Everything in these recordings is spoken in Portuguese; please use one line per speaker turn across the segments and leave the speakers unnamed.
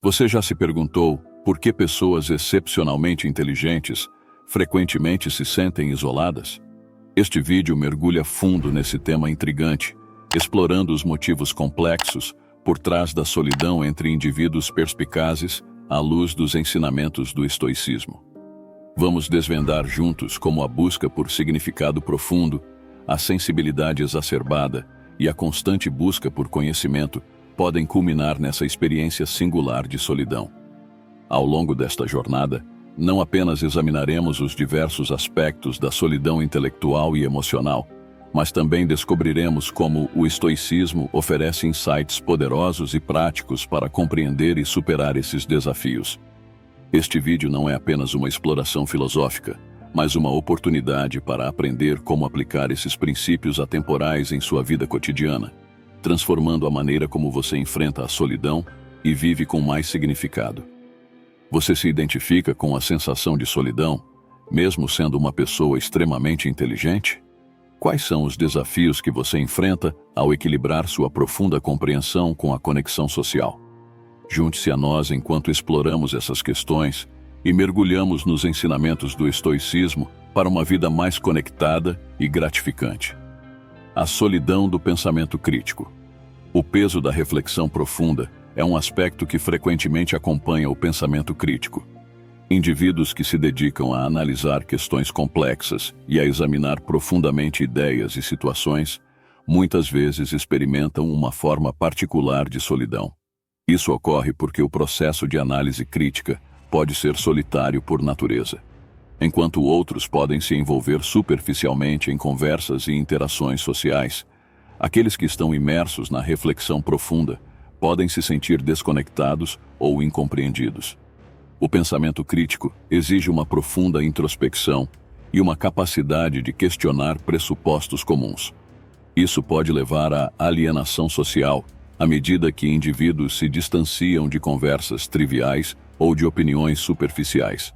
Você já se perguntou por que pessoas excepcionalmente inteligentes frequentemente se sentem isoladas? Este vídeo mergulha fundo nesse tema intrigante, explorando os motivos complexos por trás da solidão entre indivíduos perspicazes à luz dos ensinamentos do estoicismo. Vamos desvendar juntos como a busca por significado profundo, a sensibilidade exacerbada e a constante busca por conhecimento podem culminar nessa experiência singular de solidão. Ao longo desta jornada, não apenas examinaremos os diversos aspectos da solidão intelectual e emocional, mas também descobriremos como o estoicismo oferece insights poderosos e práticos para compreender e superar esses desafios. Este vídeo não é apenas uma exploração filosófica, mas uma oportunidade para aprender como aplicar esses princípios atemporais em sua vida cotidiana, transformando a maneira como você enfrenta a solidão e vive com mais significado. Você se identifica com a sensação de solidão, mesmo sendo uma pessoa extremamente inteligente? Quais são os desafios que você enfrenta ao equilibrar sua profunda compreensão com a conexão social? Junte-se a nós enquanto exploramos essas questões e mergulhamos nos ensinamentos do estoicismo para uma vida mais conectada e gratificante. A solidão do pensamento crítico. O peso da reflexão profunda é um aspecto que frequentemente acompanha o pensamento crítico. Indivíduos que se dedicam a analisar questões complexas e a examinar profundamente ideias e situações, muitas vezes experimentam uma forma particular de solidão. Isso ocorre porque o processo de análise crítica pode ser solitário por natureza. Enquanto outros podem se envolver superficialmente em conversas e interações sociais, aqueles que estão imersos na reflexão profunda podem se sentir desconectados ou incompreendidos. O pensamento crítico exige uma profunda introspecção e uma capacidade de questionar pressupostos comuns. Isso pode levar à alienação social, à medida que indivíduos se distanciam de conversas triviais ou de opiniões superficiais.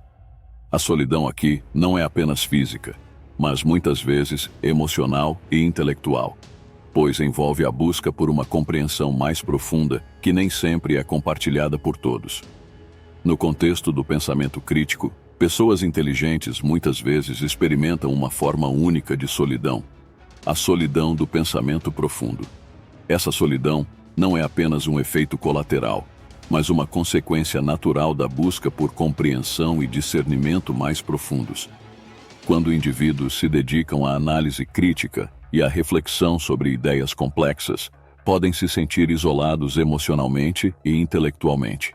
A solidão aqui não é apenas física, mas muitas vezes emocional e intelectual, pois envolve a busca por uma compreensão mais profunda que nem sempre é compartilhada por todos. No contexto do pensamento crítico, pessoas inteligentes muitas vezes experimentam uma forma única de solidão, a solidão do pensamento profundo. Essa solidão não é apenas um efeito colateral, mas uma consequência natural da busca por compreensão e discernimento mais profundos. Quando indivíduos se dedicam à análise crítica e à reflexão sobre ideias complexas, podem se sentir isolados emocionalmente e intelectualmente.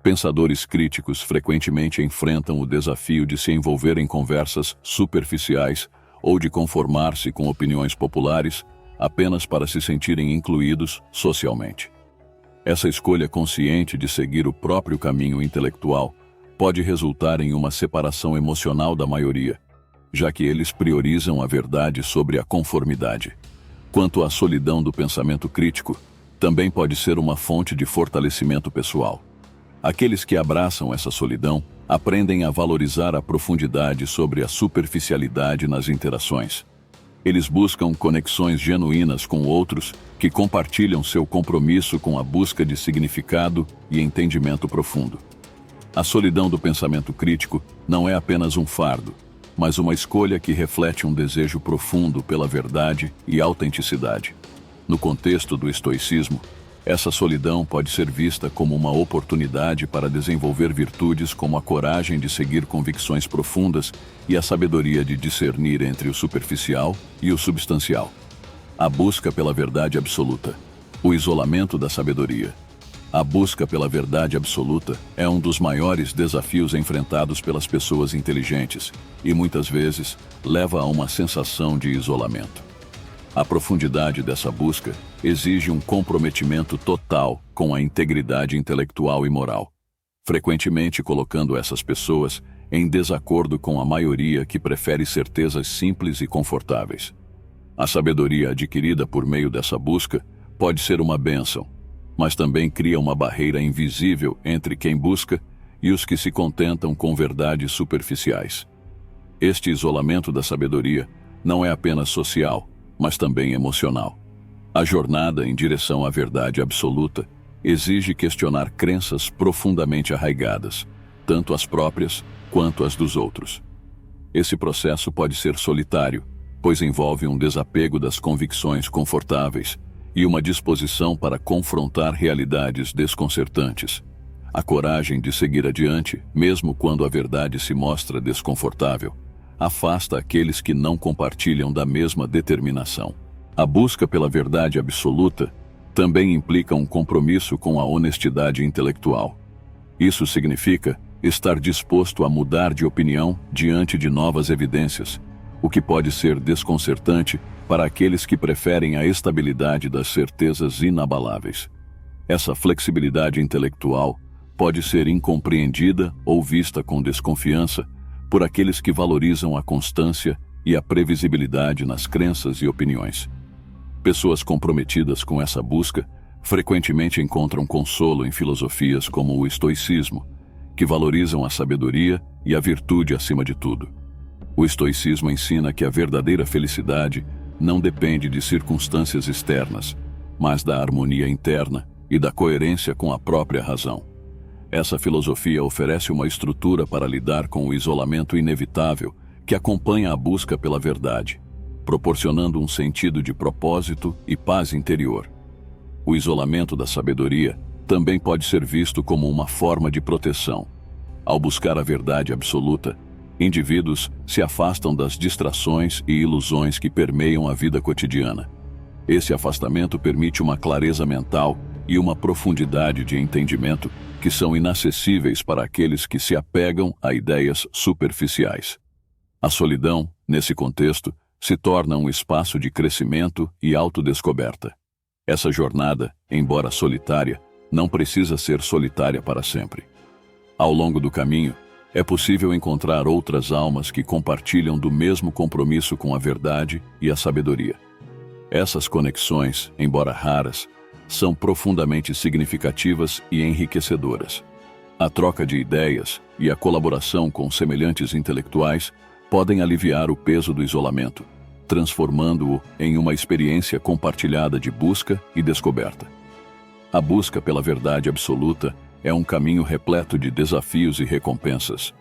Pensadores críticos frequentemente enfrentam o desafio de se envolver em conversas superficiais ou de conformar-se com opiniões populares apenas para se sentirem incluídos socialmente. Essa escolha consciente de seguir o próprio caminho intelectual pode resultar em uma separação emocional da maioria, já que eles priorizam a verdade sobre a conformidade. Quanto à solidão do pensamento crítico, também pode ser uma fonte de fortalecimento pessoal. Aqueles que abraçam essa solidão aprendem a valorizar a profundidade sobre a superficialidade nas interações. Eles buscam conexões genuínas com outros que compartilham seu compromisso com a busca de significado e entendimento profundo. A solidão do pensamento crítico não é apenas um fardo, mas uma escolha que reflete um desejo profundo pela verdade e autenticidade. No contexto do estoicismo, essa solidão pode ser vista como uma oportunidade para desenvolver virtudes como a coragem de seguir convicções profundas e a sabedoria de discernir entre o superficial e o substancial. A busca pela verdade absoluta. O isolamento da sabedoria. A busca pela verdade absoluta é um dos maiores desafios enfrentados pelas pessoas inteligentes e muitas vezes leva a uma sensação de isolamento. A profundidade dessa busca exige um comprometimento total com a integridade intelectual e moral, frequentemente colocando essas pessoas em desacordo com a maioria que prefere certezas simples e confortáveis. A sabedoria adquirida por meio dessa busca pode ser uma bênção, mas também cria uma barreira invisível entre quem busca e os que se contentam com verdades superficiais. Este isolamento da sabedoria não é apenas social, mas também emocional. A jornada em direção à verdade absoluta exige questionar crenças profundamente arraigadas, tanto as próprias quanto as dos outros. Esse processo pode ser solitário, pois envolve um desapego das convicções confortáveis e uma disposição para confrontar realidades desconcertantes. A coragem de seguir adiante, mesmo quando a verdade se mostra desconfortável, afasta aqueles que não compartilham da mesma determinação. A busca pela verdade absoluta também implica um compromisso com a honestidade intelectual. Isso significa estar disposto a mudar de opinião diante de novas evidências, o que pode ser desconcertante para aqueles que preferem a estabilidade das certezas inabaláveis. Essa flexibilidade intelectual pode ser incompreendida ou vista com desconfiança por aqueles que valorizam a constância e a previsibilidade nas crenças e opiniões. Pessoas comprometidas com essa busca frequentemente encontram consolo em filosofias como o estoicismo, que valorizam a sabedoria e a virtude acima de tudo. O estoicismo ensina que a verdadeira felicidade não depende de circunstâncias externas, mas da harmonia interna e da coerência com a própria razão. Essa filosofia oferece uma estrutura para lidar com o isolamento inevitável que acompanha a busca pela verdade, proporcionando um sentido de propósito e paz interior. O isolamento da sabedoria também pode ser visto como uma forma de proteção. Ao buscar a verdade absoluta, indivíduos se afastam das distrações e ilusões que permeiam a vida cotidiana. Esse afastamento permite uma clareza mental e uma profundidade de entendimento que são inacessíveis para aqueles que se apegam a ideias superficiais. A solidão, nesse contexto, se torna um espaço de crescimento e autodescoberta. Essa jornada, embora solitária, não precisa ser solitária para sempre. Ao longo do caminho, é possível encontrar outras almas que compartilham do mesmo compromisso com a verdade e a sabedoria. Essas conexões, embora raras, são profundamente significativas e enriquecedoras. A troca de ideias e a colaboração com semelhantes intelectuais podem aliviar o peso do isolamento, transformando-o em uma experiência compartilhada de busca e descoberta. A busca pela verdade absoluta é um caminho repleto de desafios e recompensas.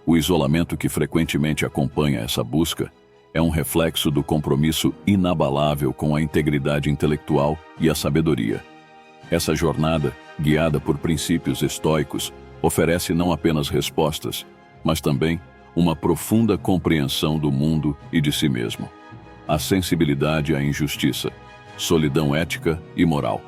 O isolamento que frequentemente acompanha essa busca é um reflexo do compromisso inabalável com a integridade intelectual e a sabedoria. Essa jornada, guiada por princípios estoicos, oferece não apenas respostas, mas também uma profunda compreensão do mundo e de si mesmo. A sensibilidade à injustiça, solidão ética e moral.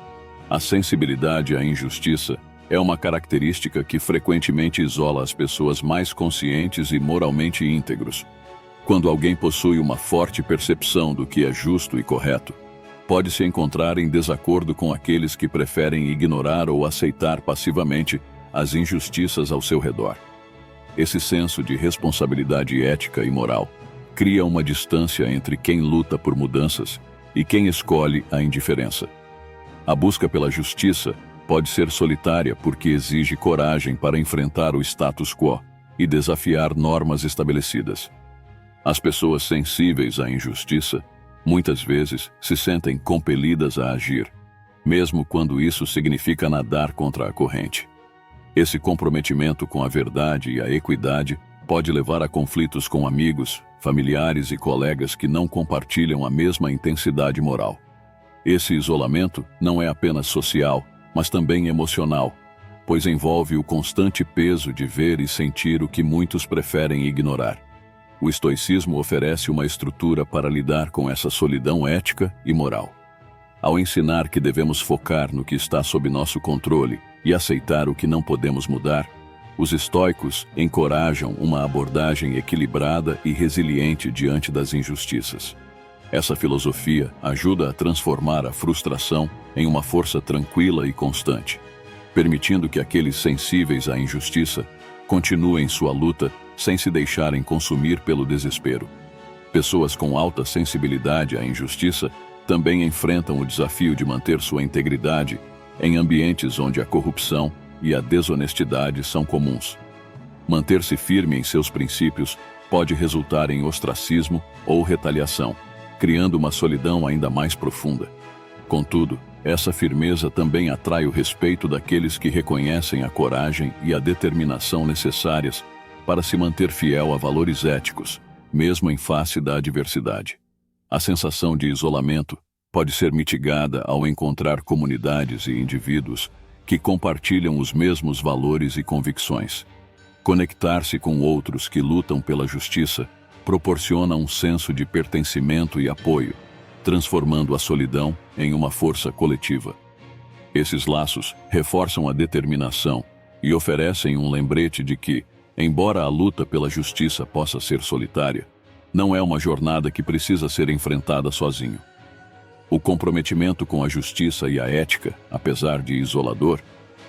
A sensibilidade à injustiça é uma característica que frequentemente isola as pessoas mais conscientes e moralmente íntegros. Quando alguém possui uma forte percepção do que é justo e correto, pode se encontrar em desacordo com aqueles que preferem ignorar ou aceitar passivamente as injustiças ao seu redor. Esse senso de responsabilidade ética e moral cria uma distância entre quem luta por mudanças e quem escolhe a indiferença. A busca pela justiça pode ser solitária porque exige coragem para enfrentar o status quo e desafiar normas estabelecidas. As pessoas sensíveis à injustiça muitas vezes se sentem compelidas a agir, mesmo quando isso significa nadar contra a corrente. Esse comprometimento com a verdade e a equidade pode levar a conflitos com amigos, familiares e colegas que não compartilham a mesma intensidade moral. Esse isolamento não é apenas social, mas também emocional, pois envolve o constante peso de ver e sentir o que muitos preferem ignorar. O estoicismo oferece uma estrutura para lidar com essa solidão ética e moral. Ao ensinar que devemos focar no que está sob nosso controle e aceitar o que não podemos mudar, os estoicos encorajam uma abordagem equilibrada e resiliente diante das injustiças. Essa filosofia ajuda a transformar a frustração em uma força tranquila e constante, permitindo que aqueles sensíveis à injustiça continuem sua luta sem se deixarem consumir pelo desespero. Pessoas com alta sensibilidade à injustiça também enfrentam o desafio de manter sua integridade em ambientes onde a corrupção e a desonestidade são comuns. Manter-se firme em seus princípios pode resultar em ostracismo ou retaliação, criando uma solidão ainda mais profunda. Contudo, Essa firmeza também atrai o respeito daqueles que reconhecem a coragem e a determinação necessárias para se manter fiel a valores éticos, mesmo em face da adversidade. A sensação de isolamento pode ser mitigada ao encontrar comunidades e indivíduos que compartilham os mesmos valores e convicções. Conectar-se com outros que lutam pela justiça proporciona um senso de pertencimento e apoio, transformando a solidão em uma força coletiva. Esses laços reforçam a determinação e oferecem um lembrete de que, embora a luta pela justiça possa ser solitária, não é uma jornada que precisa ser enfrentada sozinho. O comprometimento com a justiça e a ética, apesar de isolador,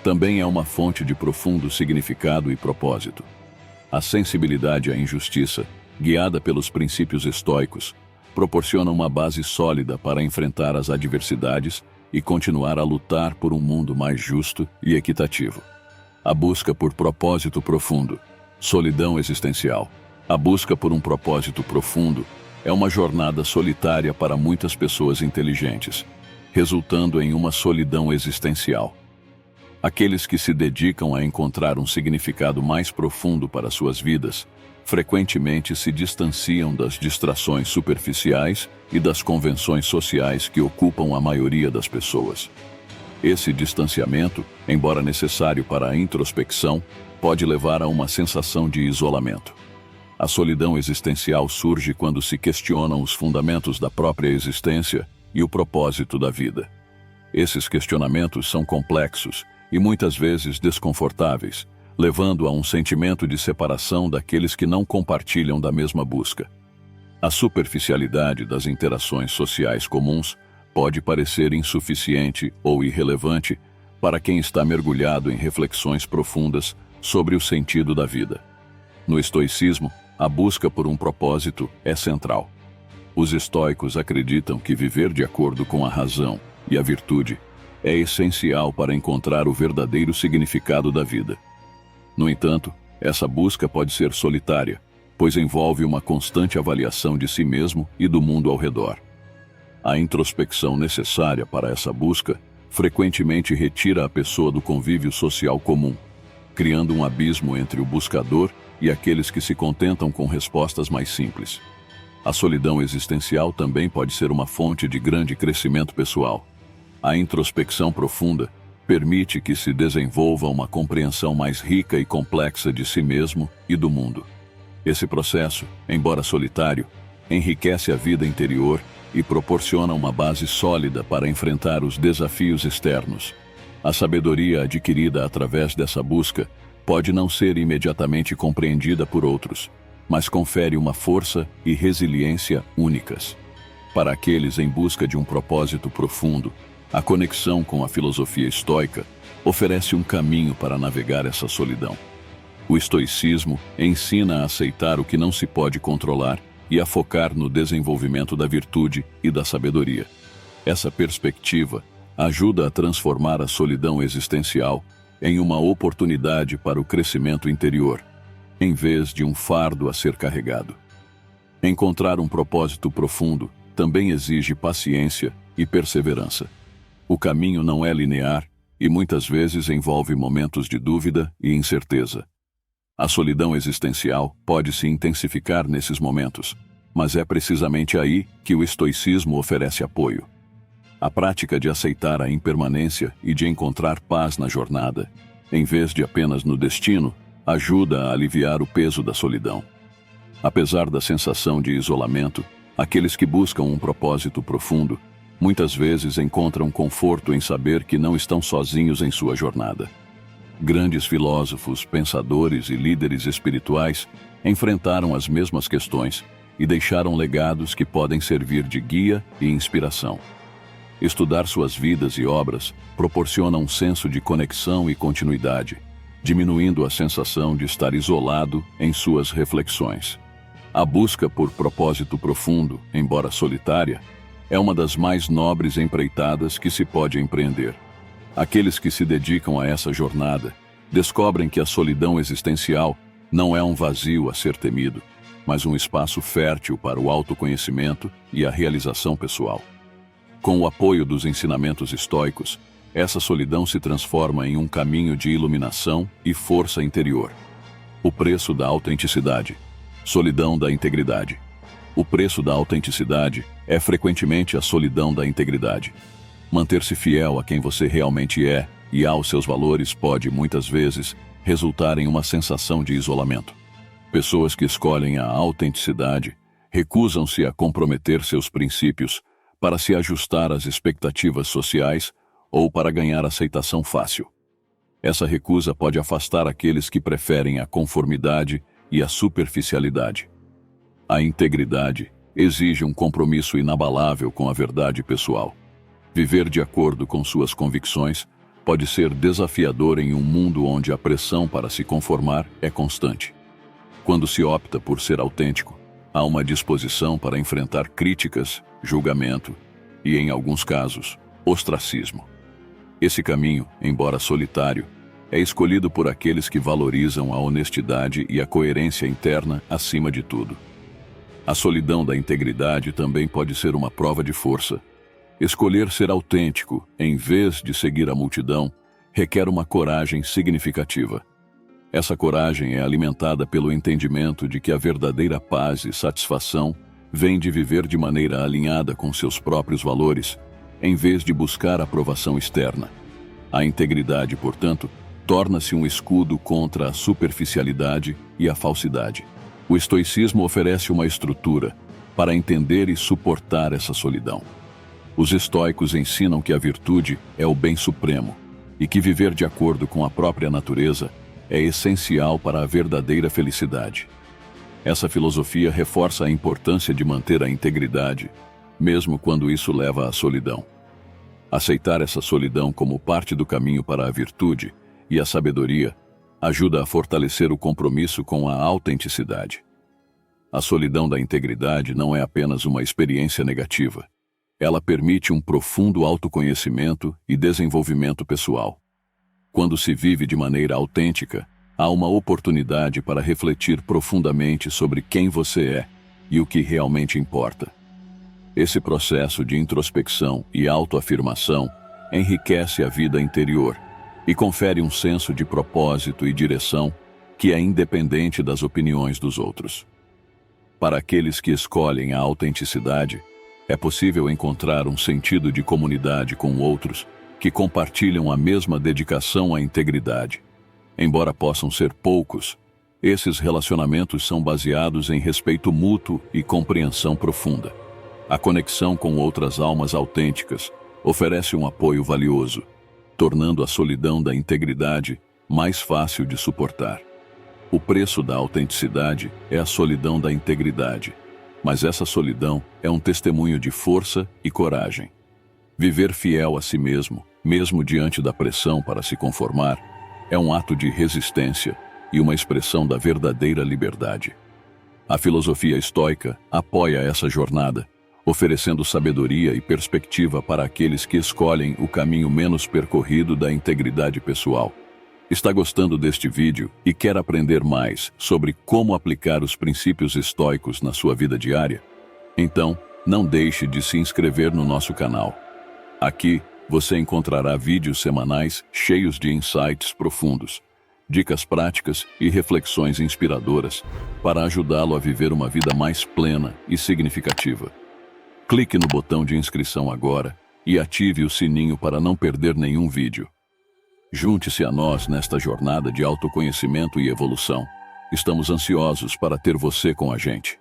também é uma fonte de profundo significado e propósito. A sensibilidade à injustiça, guiada pelos princípios estoicos, proporciona uma base sólida para enfrentar as adversidades e continuar a lutar por um mundo mais justo e equitativo. A busca por propósito profundo, solidão existencial. A busca por um propósito profundo é uma jornada solitária para muitas pessoas inteligentes, resultando em uma solidão existencial. Aqueles que se dedicam a encontrar um significado mais profundo para suas vidas, frequentemente se distanciam das distrações superficiais e das convenções sociais que ocupam a maioria das pessoas. Esse distanciamento, embora necessário para a introspecção, pode levar a uma sensação de isolamento. A solidão existencial surge quando se questionam os fundamentos da própria existência e o propósito da vida. Esses questionamentos são complexos e muitas vezes desconfortáveis, levando a um sentimento de separação daqueles que não compartilham da mesma busca. A superficialidade das interações sociais comuns pode parecer insuficiente ou irrelevante para quem está mergulhado em reflexões profundas sobre o sentido da vida. No estoicismo, a busca por um propósito é central. Os estoicos acreditam que viver de acordo com a razão e a virtude é essencial para encontrar o verdadeiro significado da vida. No entanto, essa busca pode ser solitária, pois envolve uma constante avaliação de si mesmo e do mundo ao redor. A introspecção necessária para essa busca frequentemente retira a pessoa do convívio social comum, criando um abismo entre o buscador e aqueles que se contentam com respostas mais simples. A solidão existencial também pode ser uma fonte de grande crescimento pessoal. A introspecção profunda permite que se desenvolva uma compreensão mais rica e complexa de si mesmo e do mundo. Esse processo, embora solitário, enriquece a vida interior e proporciona uma base sólida para enfrentar os desafios externos. A sabedoria adquirida através dessa busca pode não ser imediatamente compreendida por outros, mas confere uma força e resiliência únicas. Para aqueles em busca de um propósito profundo, a conexão com a filosofia estoica oferece um caminho para navegar essa solidão. O estoicismo ensina a aceitar o que não se pode controlar e a focar no desenvolvimento da virtude e da sabedoria. Essa perspectiva ajuda a transformar a solidão existencial em uma oportunidade para o crescimento interior, em vez de um fardo a ser carregado. Encontrar um propósito profundo também exige paciência e perseverança. O caminho não é linear e muitas vezes envolve momentos de dúvida e incerteza. A solidão existencial pode se intensificar nesses momentos, mas é precisamente aí que o estoicismo oferece apoio. A prática de aceitar a impermanência e de encontrar paz na jornada, em vez de apenas no destino, ajuda a aliviar o peso da solidão. Apesar da sensação de isolamento, aqueles que buscam um propósito profundo muitas vezes encontram conforto em saber que não estão sozinhos em sua jornada. Grandes filósofos, pensadores e líderes espirituais enfrentaram as mesmas questões e deixaram legados que podem servir de guia e inspiração. Estudar suas vidas e obras proporciona um senso de conexão e continuidade, diminuindo a sensação de estar isolado em suas reflexões. A busca por propósito profundo, embora solitária, é uma das mais nobres empreitadas que se pode empreender. Aqueles que se dedicam a essa jornada descobrem que a solidão existencial não é um vazio a ser temido, mas um espaço fértil para o autoconhecimento e a realização pessoal. Com o apoio dos ensinamentos estoicos, essa solidão se transforma em um caminho de iluminação e força interior. O preço da autenticidade. Solidão da integridade. O preço da autenticidade é frequentemente a solidão da integridade. Manter-se fiel a quem você realmente é e aos seus valores pode, muitas vezes, resultar em uma sensação de isolamento. Pessoas que escolhem a autenticidade recusam-se a comprometer seus princípios para se ajustar às expectativas sociais ou para ganhar aceitação fácil. Essa recusa pode afastar aqueles que preferem a conformidade e a superficialidade. A integridade exige um compromisso inabalável com a verdade pessoal. Viver de acordo com suas convicções pode ser desafiador em um mundo onde a pressão para se conformar é constante. Quando se opta por ser autêntico, há uma disposição para enfrentar críticas, julgamento e, em alguns casos, ostracismo. Esse caminho, embora solitário, é escolhido por aqueles que valorizam a honestidade e a coerência interna acima de tudo. A solidão da integridade também pode ser uma prova de força. Escolher ser autêntico, em vez de seguir a multidão, requer uma coragem significativa. Essa coragem é alimentada pelo entendimento de que a verdadeira paz e satisfação vem de viver de maneira alinhada com seus próprios valores, em vez de buscar aprovação externa. A integridade, portanto, torna-se um escudo contra a superficialidade e a falsidade. O estoicismo oferece uma estrutura para entender e suportar essa solidão. Os estoicos ensinam que a virtude é o bem supremo e que viver de acordo com a própria natureza é essencial para a verdadeira felicidade. Essa filosofia reforça a importância de manter a integridade, mesmo quando isso leva à solidão. Aceitar essa solidão como parte do caminho para a virtude e a sabedoria ajuda a fortalecer o compromisso com a autenticidade. A solidão da integridade não é apenas uma experiência negativa. Ela permite um profundo autoconhecimento e desenvolvimento pessoal. Quando se vive de maneira autêntica, há uma oportunidade para refletir profundamente sobre quem você é e o que realmente importa. Esse processo de introspecção e autoafirmação enriquece a vida interior e confere um senso de propósito e direção que é independente das opiniões dos outros. Para aqueles que escolhem a autenticidade, é possível encontrar um sentido de comunidade com outros que compartilham a mesma dedicação à integridade. Embora possam ser poucos, esses relacionamentos são baseados em respeito mútuo e compreensão profunda. A conexão com outras almas autênticas oferece um apoio valioso, tornando a solidão da integridade mais fácil de suportar. O preço da autenticidade é a solidão da integridade, mas essa solidão é um testemunho de força e coragem. Viver fiel a si mesmo, mesmo diante da pressão para se conformar, é um ato de resistência e uma expressão da verdadeira liberdade. A filosofia estoica apoia essa jornada, oferecendo sabedoria e perspectiva para aqueles que escolhem o caminho menos percorrido da integridade pessoal. Está gostando deste vídeo e quer aprender mais sobre como aplicar os princípios estoicos na sua vida diária? Então, não deixe de se inscrever no nosso canal. Aqui, você encontrará vídeos semanais cheios de insights profundos, dicas práticas e reflexões inspiradoras para ajudá-lo a viver uma vida mais plena e significativa. Clique no botão de inscrição agora e ative o sininho para não perder nenhum vídeo. Junte-se a nós nesta jornada de autoconhecimento e evolução. Estamos ansiosos para ter você com a gente.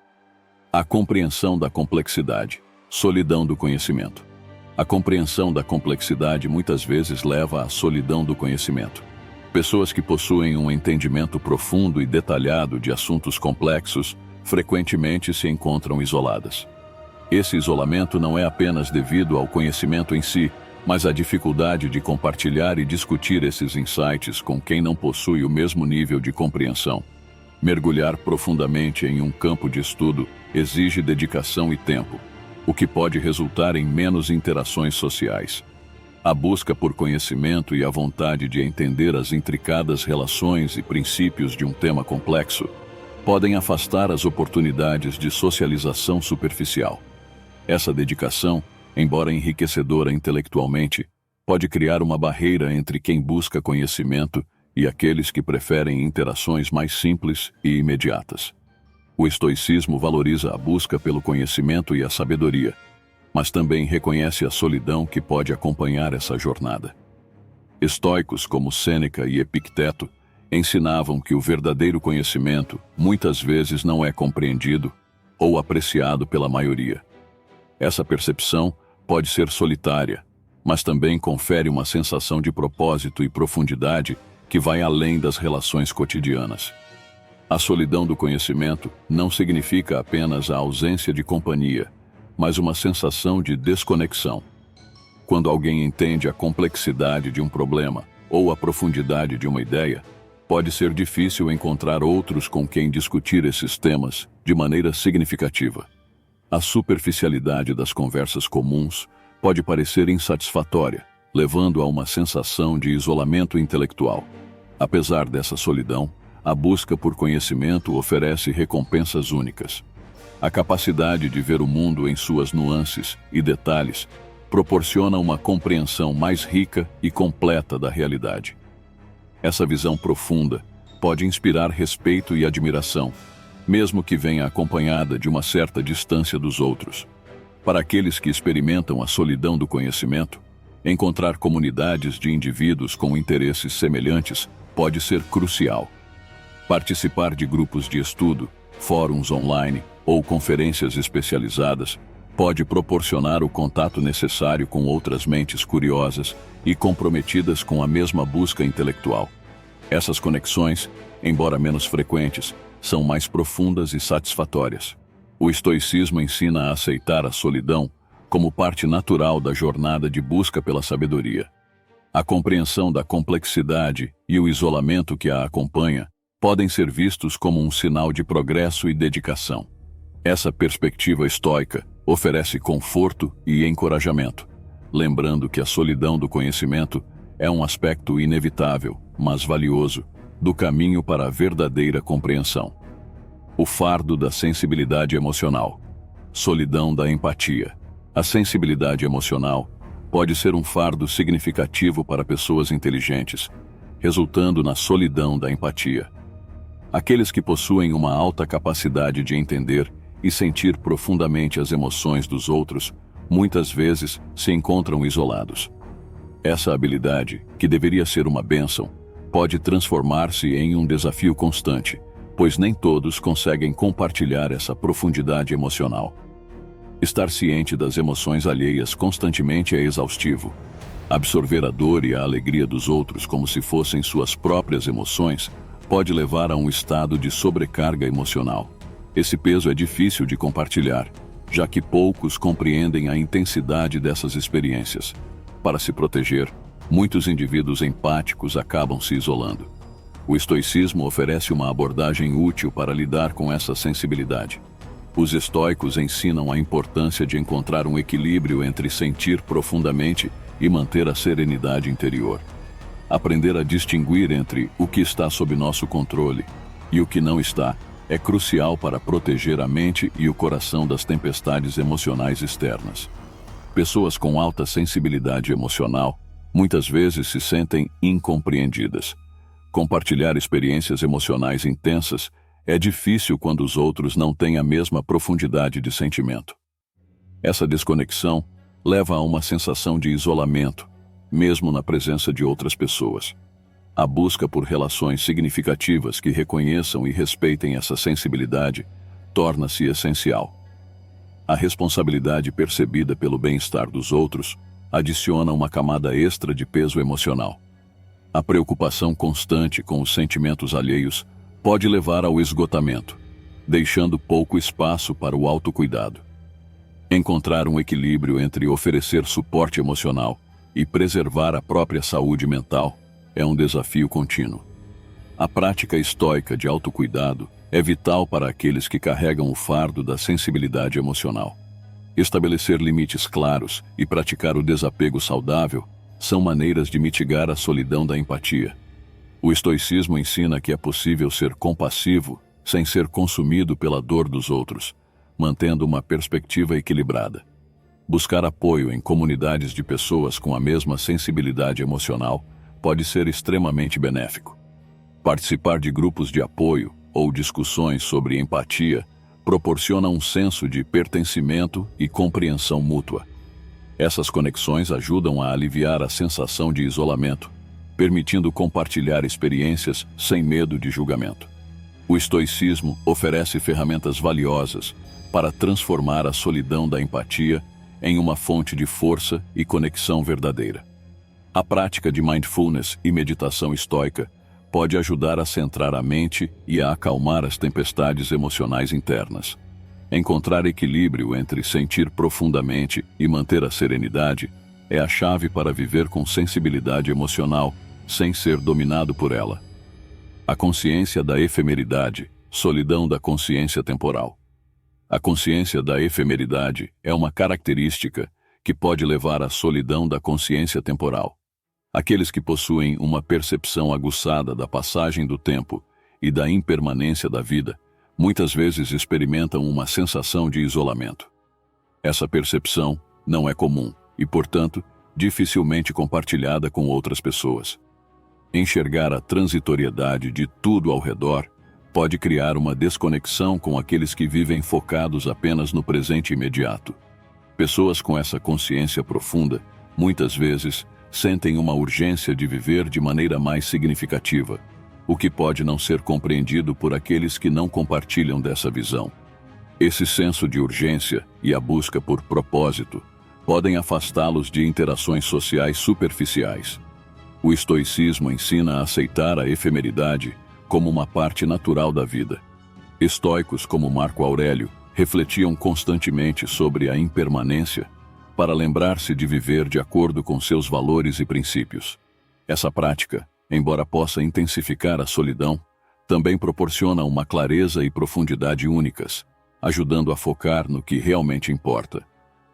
A compreensão da complexidade, solidão do conhecimento. A compreensão da complexidade muitas vezes leva à solidão do conhecimento. Pessoas que possuem um entendimento profundo e detalhado de assuntos complexos frequentemente se encontram isoladas. Esse isolamento não é apenas devido ao conhecimento em si, mas à dificuldade de compartilhar e discutir esses insights com quem não possui o mesmo nível de compreensão. Mergulhar profundamente em um campo de estudo exige dedicação e tempo, o que pode resultar em menos interações sociais. A busca por conhecimento e a vontade de entender as intricadas relações e princípios de um tema complexo podem afastar as oportunidades de socialização superficial. Essa dedicação embora enriquecedora intelectualmente, pode criar uma barreira entre quem busca conhecimento e aqueles que preferem interações mais simples e imediatas. O estoicismo valoriza a busca pelo conhecimento e a sabedoria, mas também reconhece a solidão que pode acompanhar essa jornada. Estoicos como Sêneca e Epicteto ensinavam que o verdadeiro conhecimento muitas vezes não é compreendido ou apreciado pela maioria. Essa percepção pode ser solitária, mas também confere uma sensação de propósito e profundidade que vai além das relações cotidianas. A solidão do conhecimento não significa apenas a ausência de companhia, mas uma sensação de desconexão. Quando alguém entende a complexidade de um problema ou a profundidade de uma ideia, pode ser difícil encontrar outros com quem discutir esses temas de maneira significativa. A superficialidade das conversas comuns pode parecer insatisfatória, levando a uma sensação de isolamento intelectual. Apesar dessa solidão, a busca por conhecimento oferece recompensas únicas. A capacidade de ver o mundo em suas nuances e detalhes proporciona uma compreensão mais rica e completa da realidade. Essa visão profunda pode inspirar respeito e admiração, mesmo que venha acompanhada de uma certa distância dos outros. Para aqueles que experimentam a solidão do conhecimento, encontrar comunidades de indivíduos com interesses semelhantes pode ser crucial. Participar de grupos de estudo, fóruns online ou conferências especializadas pode proporcionar o contato necessário com outras mentes curiosas e comprometidas com a mesma busca intelectual. Essas conexões, embora menos frequentes, são mais profundas e satisfatórias. O estoicismo ensina a aceitar a solidão como parte natural da jornada de busca pela sabedoria. A compreensão da complexidade e o isolamento que a acompanha podem ser vistos como um sinal de progresso e dedicação. Essa perspectiva estoica oferece conforto e encorajamento, lembrando que a solidão do conhecimento é um aspecto inevitável, mas valioso, do caminho para a verdadeira compreensão. O fardo da sensibilidade emocional. Solidão da empatia. A sensibilidade emocional pode ser um fardo significativo para pessoas inteligentes, resultando na solidão da empatia. Aqueles que possuem uma alta capacidade de entender e sentir profundamente as emoções dos outros, muitas vezes se encontram isolados. Essa habilidade, que deveria ser uma bênção, pode transformar-se em um desafio constante, pois nem todos conseguem compartilhar essa profundidade emocional. Estar ciente das emoções alheias constantemente é exaustivo. Absorver a dor e a alegria dos outros como se fossem suas próprias emoções pode levar a um estado de sobrecarga emocional. Esse peso é difícil de compartilhar, já que poucos compreendem a intensidade dessas experiências. Para se proteger, muitos indivíduos empáticos acabam se isolando. O estoicismo oferece uma abordagem útil para lidar com essa sensibilidade. Os estoicos ensinam a importância de encontrar um equilíbrio entre sentir profundamente e manter a serenidade interior. Aprender a distinguir entre o que está sob nosso controle e o que não está é crucial para proteger a mente e o coração das tempestades emocionais externas. Pessoas com alta sensibilidade emocional muitas vezes se sentem incompreendidas. Compartilhar experiências emocionais intensas é difícil quando os outros não têm a mesma profundidade de sentimento. Essa desconexão leva a uma sensação de isolamento, mesmo na presença de outras pessoas. A busca por relações significativas que reconheçam e respeitem essa sensibilidade torna-se essencial. A responsabilidade percebida pelo bem-estar dos outros adiciona uma camada extra de peso emocional. A preocupação constante com os sentimentos alheios pode levar ao esgotamento, deixando pouco espaço para o autocuidado. Encontrar um equilíbrio entre oferecer suporte emocional e preservar a própria saúde mental é um desafio contínuo. A prática estoica de autocuidado é vital para aqueles que carregam o fardo da sensibilidade emocional. Estabelecer limites claros e praticar o desapego saudável são maneiras de mitigar a solidão da empatia. O estoicismo ensina que é possível ser compassivo sem ser consumido pela dor dos outros, mantendo uma perspectiva equilibrada. Buscar apoio em comunidades de pessoas com a mesma sensibilidade emocional pode ser extremamente benéfico. Participar de grupos de apoio ou discussões sobre empatia proporciona um senso de pertencimento e compreensão mútua. Essas conexões ajudam a aliviar a sensação de isolamento, permitindo compartilhar experiências sem medo de julgamento. O estoicismo oferece ferramentas valiosas para transformar a solidão da empatia em uma fonte de força e conexão verdadeira. A prática de mindfulness e meditação estoica pode ajudar a centrar a mente e a acalmar as tempestades emocionais internas. Encontrar equilíbrio entre sentir profundamente e manter a serenidade é a chave para viver com sensibilidade emocional, sem ser dominado por ela. A consciência da efemeridade, solidão da consciência temporal. A consciência da efemeridade é uma característica que pode levar à solidão da consciência temporal. Aqueles que possuem uma percepção aguçada da passagem do tempo e da impermanência da vida, muitas vezes experimentam uma sensação de isolamento. Essa percepção não é comum e, portanto, dificilmente compartilhada com outras pessoas. Enxergar a transitoriedade de tudo ao redor pode criar uma desconexão com aqueles que vivem focados apenas no presente imediato. Pessoas com essa consciência profunda, muitas vezes, sentem uma urgência de viver de maneira mais significativa, o que pode não ser compreendido por aqueles que não compartilham dessa visão. Esse senso de urgência e a busca por propósito podem afastá-los de interações sociais superficiais. O estoicismo ensina a aceitar a efemeridade como uma parte natural da vida. Estoicos como Marco Aurélio refletiam constantemente sobre a impermanência para lembrar-se de viver de acordo com seus valores e princípios. Essa prática, embora possa intensificar a solidão, também proporciona uma clareza e profundidade únicas, ajudando a focar no que realmente importa.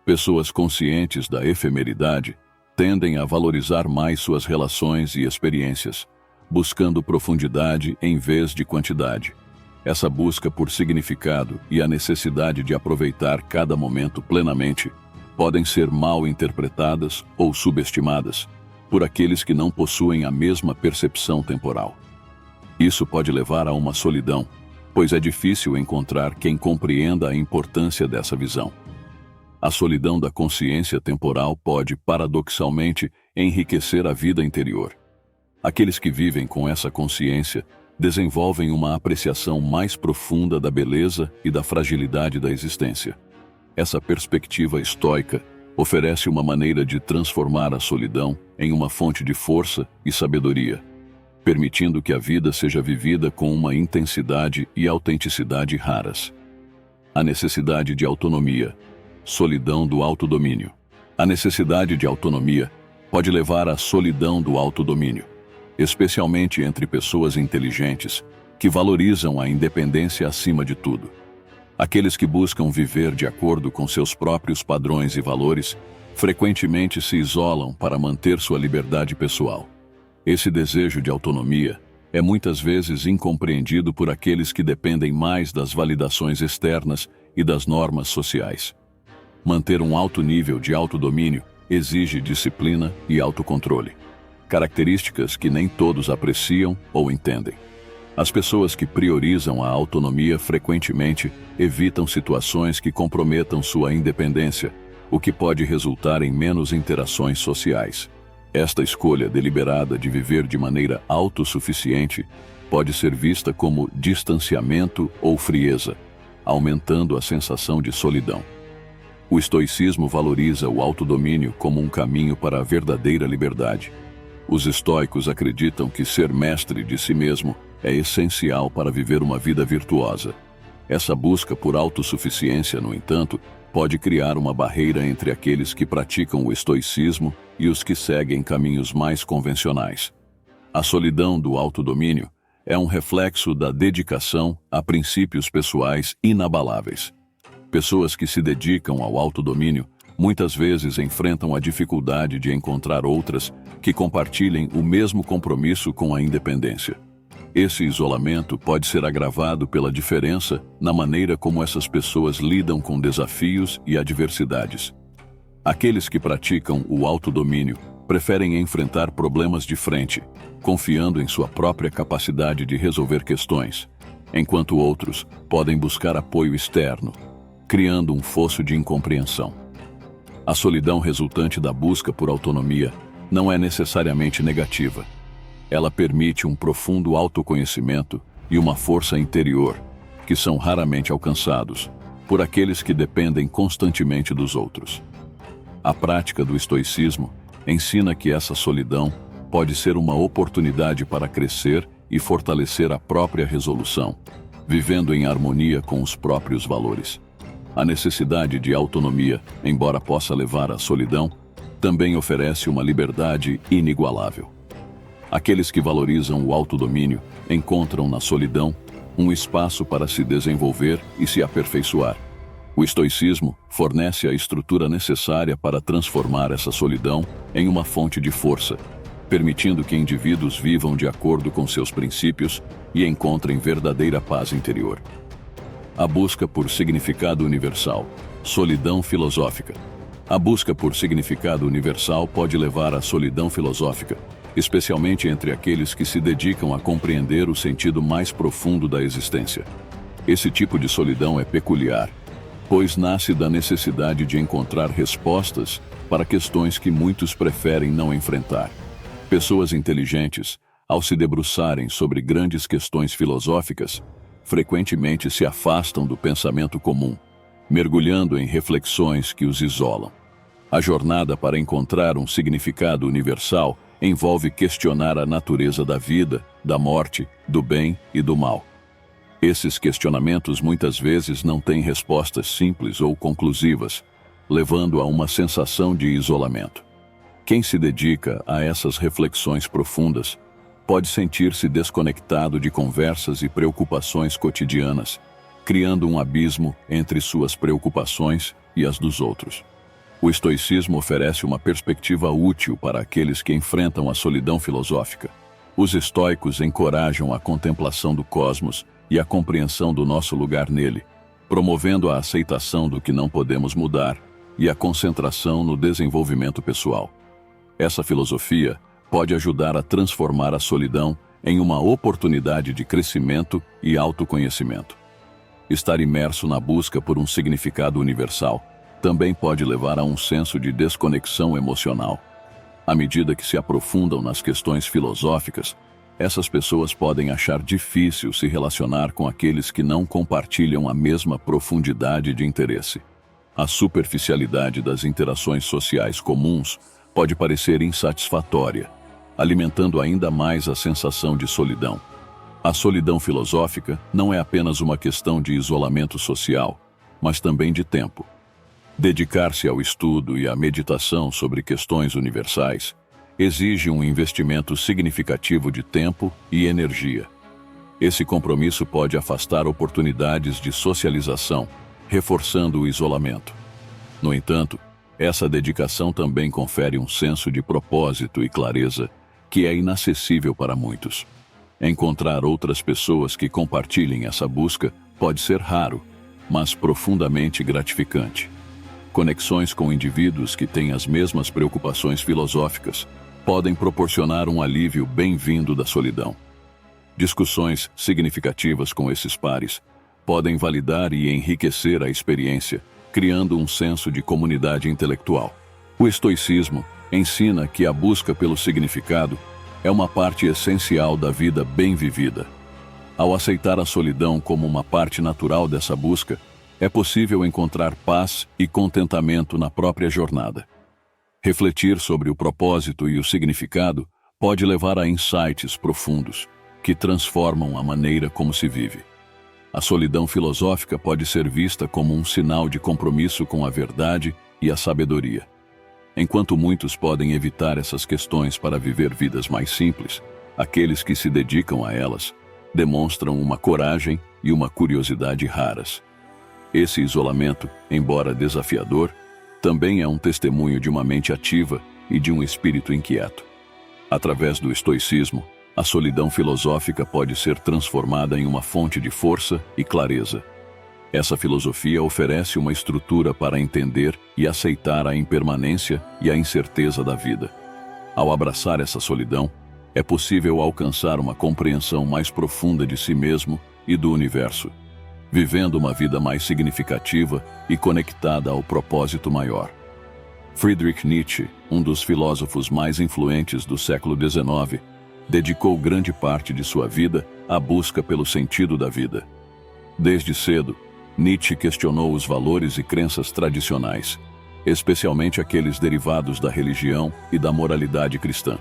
Pessoas conscientes da efemeridade tendem a valorizar mais suas relações e experiências, buscando profundidade em vez de quantidade. Essa busca por significado e a necessidade de aproveitar cada momento plenamente podem ser mal interpretadas ou subestimadas por aqueles que não possuem a mesma percepção temporal. Isso pode levar a uma solidão, pois é difícil encontrar quem compreenda a importância dessa visão. A solidão da consciência temporal pode, paradoxalmente, enriquecer a vida interior. Aqueles que vivem com essa consciência desenvolvem uma apreciação mais profunda da beleza e da fragilidade da existência. Essa perspectiva estoica oferece uma maneira de transformar a solidão em uma fonte de força e sabedoria, permitindo que a vida seja vivida com uma intensidade e autenticidade raras. A necessidade de autonomia, solidão do autodomínio. A necessidade de autonomia pode levar à solidão do autodomínio, especialmente entre pessoas inteligentes que valorizam a independência acima de tudo. Aqueles que buscam viver de acordo com seus próprios padrões e valores frequentemente se isolam para manter sua liberdade pessoal. Esse desejo de autonomia é muitas vezes incompreendido por aqueles que dependem mais das validações externas e das normas sociais. Manter um alto nível de autodomínio exige disciplina e autocontrole, características que nem todos apreciam ou entendem. As pessoas que priorizam a autonomia frequentemente evitam situações que comprometam sua independência, o que pode resultar em menos interações sociais. Esta escolha deliberada de viver de maneira autossuficiente pode ser vista como distanciamento ou frieza, aumentando a sensação de solidão. O estoicismo valoriza o autodomínio como um caminho para a verdadeira liberdade. Os estoicos acreditam que ser mestre de si mesmo é essencial para viver uma vida virtuosa. Essa busca por autossuficiência, no entanto, pode criar uma barreira entre aqueles que praticam o estoicismo e os que seguem caminhos mais convencionais. A solidão do autodomínio é um reflexo da dedicação a princípios pessoais inabaláveis. Pessoas que se dedicam ao autodomínio muitas vezes enfrentam a dificuldade de encontrar outras que compartilhem o mesmo compromisso com a independência. Esse isolamento pode ser agravado pela diferença na maneira como essas pessoas lidam com desafios e adversidades. Aqueles que praticam o autodomínio preferem enfrentar problemas de frente, confiando em sua própria capacidade de resolver questões, enquanto outros podem buscar apoio externo, criando um fosso de incompreensão. A solidão resultante da busca por autonomia não é necessariamente negativa. Ela permite um profundo autoconhecimento e uma força interior, que são raramente alcançados por aqueles que dependem constantemente dos outros. A prática do estoicismo ensina que essa solidão pode ser uma oportunidade para crescer e fortalecer a própria resolução, vivendo em harmonia com os próprios valores. A necessidade de autonomia, embora possa levar à solidão, também oferece uma liberdade inigualável. Aqueles que valorizam o autodomínio encontram na solidão um espaço para se desenvolver e se aperfeiçoar. O estoicismo fornece a estrutura necessária para transformar essa solidão em uma fonte de força, permitindo que indivíduos vivam de acordo com seus princípios e encontrem verdadeira paz interior. A busca por significado universal. Solidão filosófica. A busca por significado universal pode levar à solidão filosófica, especialmente entre aqueles que se dedicam a compreender o sentido mais profundo da existência. Esse tipo de solidão é peculiar, pois nasce da necessidade de encontrar respostas para questões que muitos preferem não enfrentar. Pessoas inteligentes, ao se debruçarem sobre grandes questões filosóficas, frequentemente se afastam do pensamento comum, mergulhando em reflexões que os isolam. A jornada para encontrar um significado universal envolve questionar a natureza da vida, da morte, do bem e do mal. Esses questionamentos muitas vezes não têm respostas simples ou conclusivas, levando a uma sensação de isolamento. Quem se dedica a essas reflexões profundas pode sentir-se desconectado de conversas e preocupações cotidianas, criando um abismo entre suas preocupações e as dos outros. O estoicismo oferece uma perspectiva útil para aqueles que enfrentam a solidão filosófica. Os estoicos encorajam a contemplação do cosmos e a compreensão do nosso lugar nele, promovendo a aceitação do que não podemos mudar e a concentração no desenvolvimento pessoal. Essa filosofia pode ajudar a transformar a solidão em uma oportunidade de crescimento e autoconhecimento. Estar imerso na busca por um significado universal também pode levar a um senso de desconexão emocional. À medida que se aprofundam nas questões filosóficas, essas pessoas podem achar difícil se relacionar com aqueles que não compartilham a mesma profundidade de interesse. A superficialidade das interações sociais comuns pode parecer insatisfatória, alimentando ainda mais a sensação de solidão. A solidão filosófica não é apenas uma questão de isolamento social, mas também de tempo. Dedicar-se ao estudo e à meditação sobre questões universais exige um investimento significativo de tempo e energia. Esse compromisso pode afastar oportunidades de socialização, reforçando o isolamento. No entanto, essa dedicação também confere um senso de propósito e clareza que é inacessível para muitos. Encontrar outras pessoas que compartilhem essa busca pode ser raro, mas profundamente gratificante. Conexões com indivíduos que têm as mesmas preocupações filosóficas podem proporcionar um alívio bem-vindo da solidão. Discussões significativas com esses pares podem validar e enriquecer a experiência, criando um senso de comunidade intelectual. O estoicismo ensina que a busca pelo significado é uma parte essencial da vida bem vivida. Ao aceitar a solidão como uma parte natural dessa busca, é possível encontrar paz e contentamento na própria jornada. Refletir sobre o propósito e o significado pode levar a insights profundos, que transformam a maneira como se vive. A solidão filosófica pode ser vista como um sinal de compromisso com a verdade e a sabedoria. Enquanto muitos podem evitar essas questões para viver vidas mais simples, aqueles que se dedicam a elas demonstram uma coragem e uma curiosidade raras. Esse isolamento, embora desafiador, também é um testemunho de uma mente ativa e de um espírito inquieto. Através do estoicismo, a solidão filosófica pode ser transformada em uma fonte de força e clareza. Essa filosofia oferece uma estrutura para entender e aceitar a impermanência e a incerteza da vida. Ao abraçar essa solidão, é possível alcançar uma compreensão mais profunda de si mesmo e do universo, vivendo uma vida mais significativa e conectada ao propósito maior. Friedrich Nietzsche, um dos filósofos mais influentes do século XIX, dedicou grande parte de sua vida à busca pelo sentido da vida. Desde cedo, Nietzsche questionou os valores e crenças tradicionais, especialmente aqueles derivados da religião e da moralidade cristã.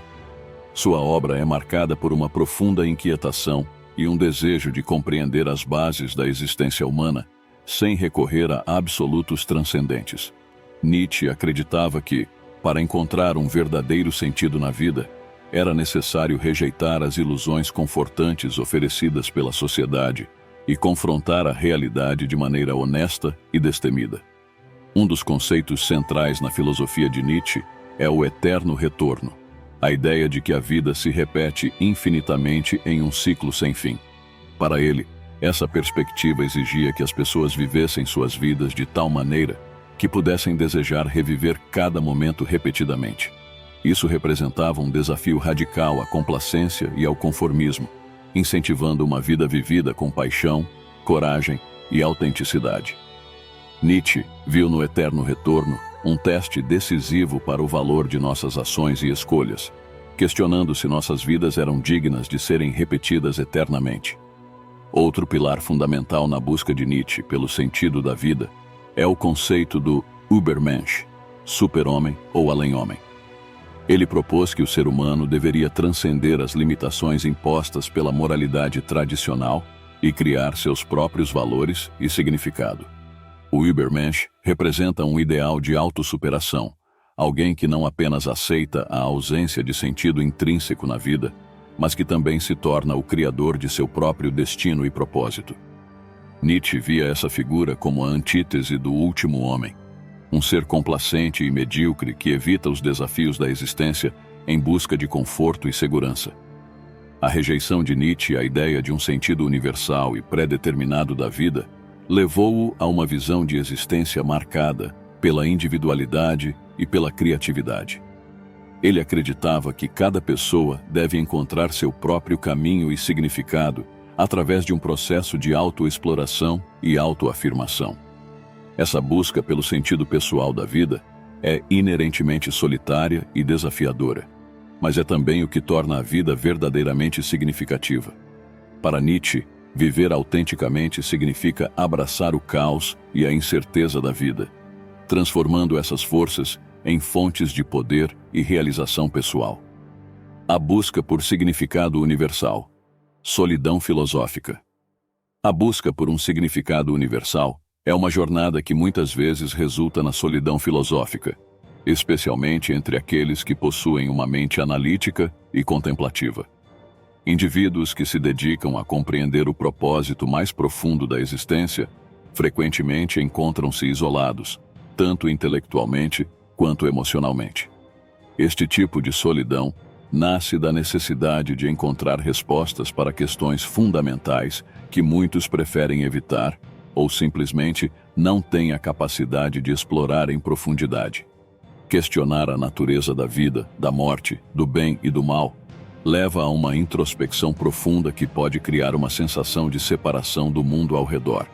Sua obra é marcada por uma profunda inquietação e um desejo de compreender as bases da existência humana, sem recorrer a absolutos transcendentes. Nietzsche acreditava que, para encontrar um verdadeiro sentido na vida, era necessário rejeitar as ilusões confortantes oferecidas pela sociedade e confrontar a realidade de maneira honesta e destemida. Um dos conceitos centrais na filosofia de Nietzsche é o eterno retorno, a ideia de que a vida se repete infinitamente em um ciclo sem fim. Para ele, essa perspectiva exigia que as pessoas vivessem suas vidas de tal maneira que pudessem desejar reviver cada momento repetidamente. Isso representava um desafio radical à complacência e ao conformismo, incentivando uma vida vivida com paixão, coragem e autenticidade. Nietzsche viu no eterno retorno um teste decisivo para o valor de nossas ações e escolhas, questionando se nossas vidas eram dignas de serem repetidas eternamente. Outro pilar fundamental na busca de Nietzsche pelo sentido da vida é o conceito do Übermensch, super-homem ou além-homem. Ele propôs que o ser humano deveria transcender as limitações impostas pela moralidade tradicional e criar seus próprios valores e significado. O Übermensch representa um ideal de autossuperação, alguém que não apenas aceita a ausência de sentido intrínseco na vida, mas que também se torna o criador de seu próprio destino e propósito. Nietzsche via essa figura como a antítese do último homem, um ser complacente e medíocre que evita os desafios da existência em busca de conforto e segurança. A rejeição de Nietzsche à ideia de um sentido universal e pré-determinado da vida levou-o a uma visão de existência marcada pela individualidade e pela criatividade. Ele acreditava que cada pessoa deve encontrar seu próprio caminho e significado através de um processo de autoexploração e autoafirmação. Essa busca pelo sentido pessoal da vida é inerentemente solitária e desafiadora, mas é também o que torna a vida verdadeiramente significativa. Para Nietzsche, viver autenticamente significa abraçar o caos e a incerteza da vida, transformando essas forças em fontes de poder e realização pessoal. A busca por significado universal. Solidão filosófica. A busca por um significado universal é uma jornada que muitas vezes resulta na solidão filosófica, especialmente entre aqueles que possuem uma mente analítica e contemplativa. Indivíduos que se dedicam a compreender o propósito mais profundo da existência frequentemente encontram-se isolados, tanto intelectualmente quanto emocionalmente. Este tipo de solidão nasce da necessidade de encontrar respostas para questões fundamentais que muitos preferem evitar ou simplesmente não têm a capacidade de explorar em profundidade. Questionar a natureza da vida, da morte, do bem e do mal leva a uma introspecção profunda que pode criar uma sensação de separação do mundo ao redor.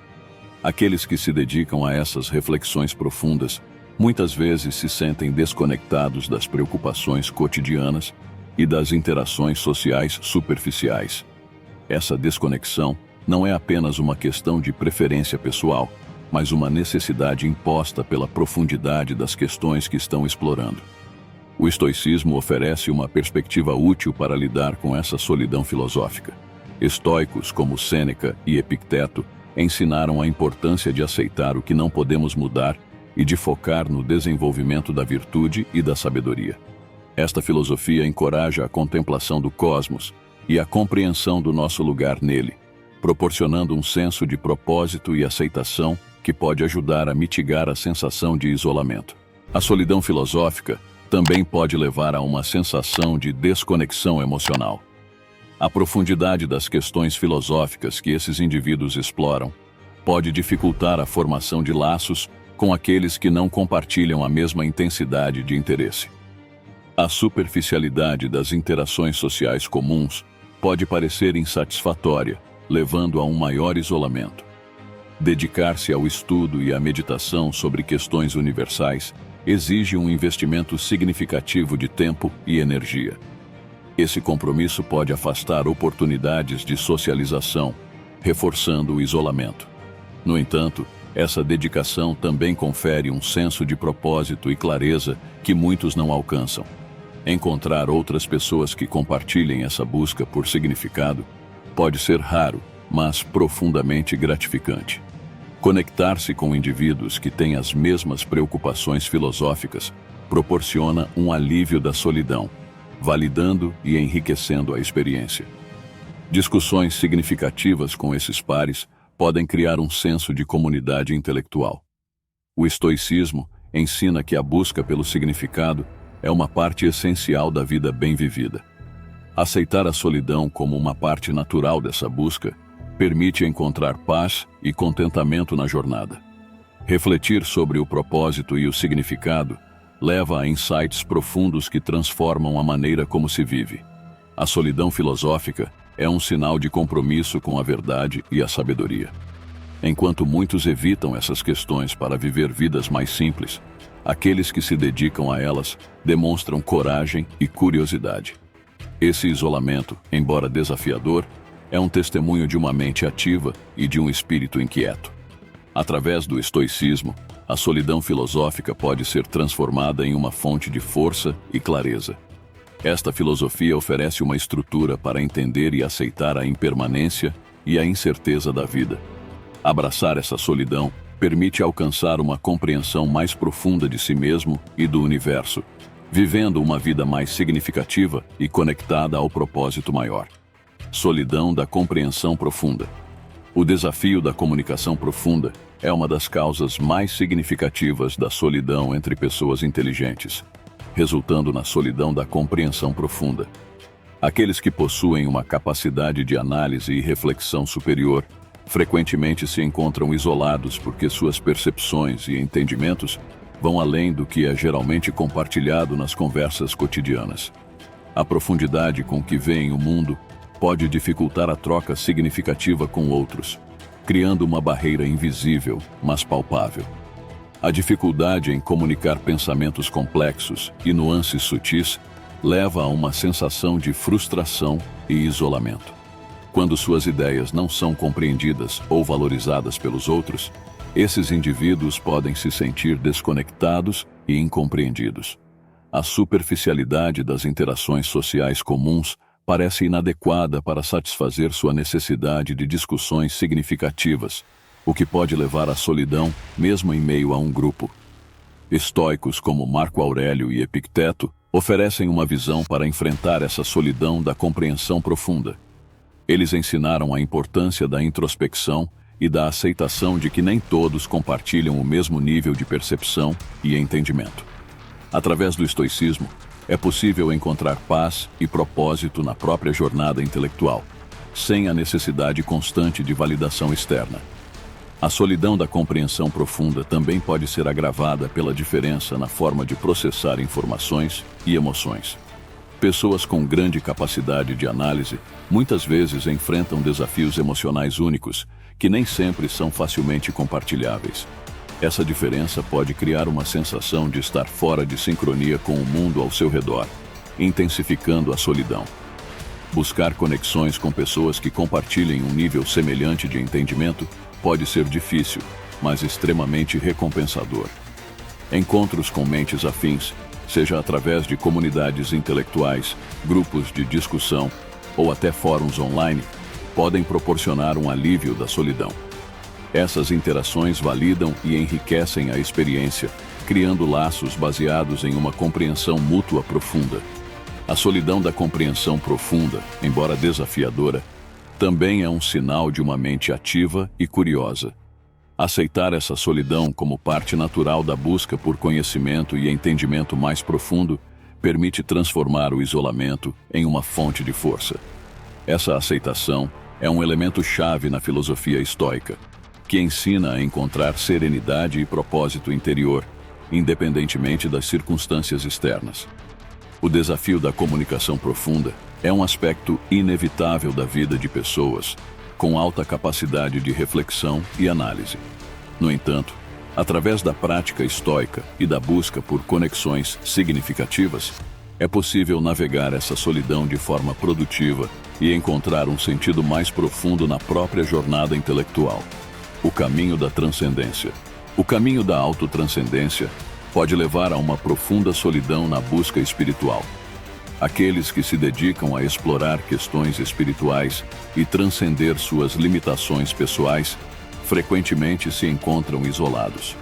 Aqueles que se dedicam a essas reflexões profundas muitas vezes se sentem desconectados das preocupações cotidianas e das interações sociais superficiais. Essa desconexão não é apenas uma questão de preferência pessoal, mas uma necessidade imposta pela profundidade das questões que estão explorando. O estoicismo oferece uma perspectiva útil para lidar com essa solidão filosófica. Estoicos como Sêneca e Epicteto ensinaram a importância de aceitar o que não podemos mudar e de focar no desenvolvimento da virtude e da sabedoria. Esta filosofia encoraja a contemplação do cosmos e a compreensão do nosso lugar nele, proporcionando um senso de propósito e aceitação que pode ajudar a mitigar a sensação de isolamento. A solidão filosófica também pode levar a uma sensação de desconexão emocional. A profundidade das questões filosóficas que esses indivíduos exploram pode dificultar a formação de laços com aqueles que não compartilham a mesma intensidade de interesse. A superficialidade das interações sociais comuns pode parecer insatisfatória, levando a um maior isolamento. Dedicar-se ao estudo e à meditação sobre questões universais exige um investimento significativo de tempo e energia. Esse compromisso pode afastar oportunidades de socialização, reforçando o isolamento. No entanto, essa dedicação também confere um senso de propósito e clareza que muitos não alcançam. Encontrar outras pessoas que compartilhem essa busca por significado pode ser raro, mas profundamente gratificante. Conectar-se com indivíduos que têm as mesmas preocupações filosóficas proporciona um alívio da solidão, validando e enriquecendo a experiência. Discussões significativas com esses pares podem criar um senso de comunidade intelectual. O estoicismo ensina que a busca pelo significado é uma parte essencial da vida bem vivida. Aceitar a solidão como uma parte natural dessa busca permite encontrar paz e contentamento na jornada. Refletir sobre o propósito e o significado leva a insights profundos que transformam a maneira como se vive. A solidão filosófica é um sinal de compromisso com a verdade e a sabedoria. Enquanto muitos evitam essas questões para viver vidas mais simples, aqueles que se dedicam a elas demonstram coragem e curiosidade. Esse isolamento, embora desafiador, é um testemunho de uma mente ativa e de um espírito inquieto. Através do estoicismo, a solidão filosófica pode ser transformada em uma fonte de força e clareza. Esta filosofia oferece uma estrutura para entender e aceitar a impermanência e a incerteza da vida. Abraçar essa solidão permite alcançar uma compreensão mais profunda de si mesmo e do universo, vivendo uma vida mais significativa e conectada ao propósito maior. Solidão da compreensão profunda. O desafio da comunicação profunda é uma das causas mais significativas da solidão entre pessoas inteligentes, resultando na solidão da compreensão profunda. Aqueles que possuem uma capacidade de análise e reflexão superior frequentemente se encontram isolados porque suas percepções e entendimentos vão além do que é geralmente compartilhado nas conversas cotidianas. A profundidade com que veem o mundo pode dificultar a troca significativa com outros, criando uma barreira invisível, mas palpável. A dificuldade em comunicar pensamentos complexos e nuances sutis leva a uma sensação de frustração e isolamento. Quando suas ideias não são compreendidas ou valorizadas pelos outros, esses indivíduos podem se sentir desconectados e incompreendidos. A superficialidade das interações sociais comuns parece inadequada para satisfazer sua necessidade de discussões significativas, o que pode levar à solidão mesmo em meio a um grupo. Estoicos como Marco Aurélio e Epicteto oferecem uma visão para enfrentar essa solidão da compreensão profunda. Eles ensinaram a importância da introspecção e da aceitação de que nem todos compartilham o mesmo nível de percepção e entendimento. Através do estoicismo, é possível encontrar paz e propósito na própria jornada intelectual, sem a necessidade constante de validação externa. A solidão da compreensão profunda também pode ser agravada pela diferença na forma de processar informações e emoções. Pessoas com grande capacidade de análise muitas vezes enfrentam desafios emocionais únicos, que nem sempre são facilmente compartilháveis. Essa diferença pode criar uma sensação de estar fora de sincronia com o mundo ao seu redor, intensificando a solidão. Buscar conexões com pessoas que compartilhem um nível semelhante de entendimento pode ser difícil, mas extremamente recompensador. Encontros com mentes afins, seja através de comunidades intelectuais, grupos de discussão ou até fóruns online, podem proporcionar um alívio da solidão. Essas interações validam e enriquecem a experiência, criando laços baseados em uma compreensão mútua profunda. A solidão da compreensão profunda, embora desafiadora, também é um sinal de uma mente ativa e curiosa. Aceitar essa solidão como parte natural da busca por conhecimento e entendimento mais profundo permite transformar o isolamento em uma fonte de força. Essa aceitação é um elemento chave na filosofia estoica, que ensina a encontrar serenidade e propósito interior, independentemente das circunstâncias externas. O desafio da comunicação profunda é um aspecto inevitável da vida de pessoas com alta capacidade de reflexão e análise. No entanto, através da prática estoica e da busca por conexões significativas, é possível navegar essa solidão de forma produtiva e encontrar um sentido mais profundo na própria jornada intelectual. O caminho da transcendência. O caminho da autotranscendência pode levar a uma profunda solidão na busca espiritual. Aqueles que se dedicam a explorar questões espirituais e transcender suas limitações pessoais frequentemente se encontram isolados.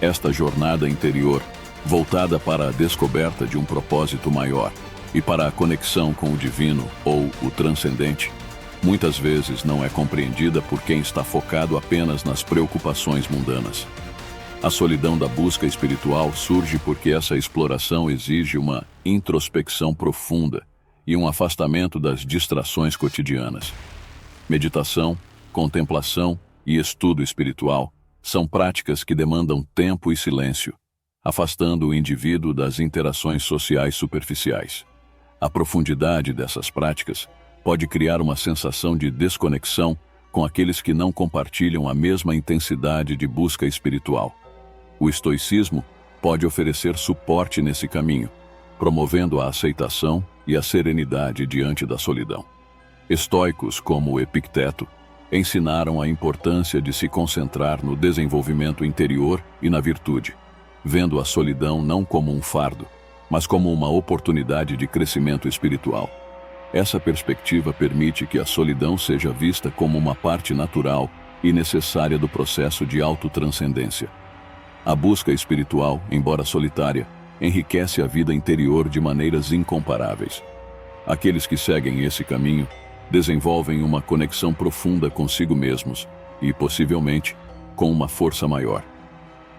Esta jornada interior, voltada para a descoberta de um propósito maior e para a conexão com o divino ou o transcendente, muitas vezes não é compreendida por quem está focado apenas nas preocupações mundanas. A solidão da busca espiritual surge porque essa exploração exige uma introspecção profunda e um afastamento das distrações cotidianas. Meditação, contemplação e estudo espiritual são práticas que demandam tempo e silêncio, afastando o indivíduo das interações sociais superficiais. A profundidade dessas práticas pode criar uma sensação de desconexão com aqueles que não compartilham a mesma intensidade de busca espiritual. O estoicismo pode oferecer suporte nesse caminho, promovendo a aceitação e a serenidade diante da solidão. Estoicos como Epicteto ensinaram a importância de se concentrar no desenvolvimento interior e na virtude, vendo a solidão não como um fardo, mas como uma oportunidade de crescimento espiritual. Essa perspectiva permite que a solidão seja vista como uma parte natural e necessária do processo de autotranscendência. A busca espiritual, embora solitária, enriquece a vida interior de maneiras incomparáveis. Aqueles que seguem esse caminho desenvolvem uma conexão profunda consigo mesmos e, possivelmente, com uma força maior.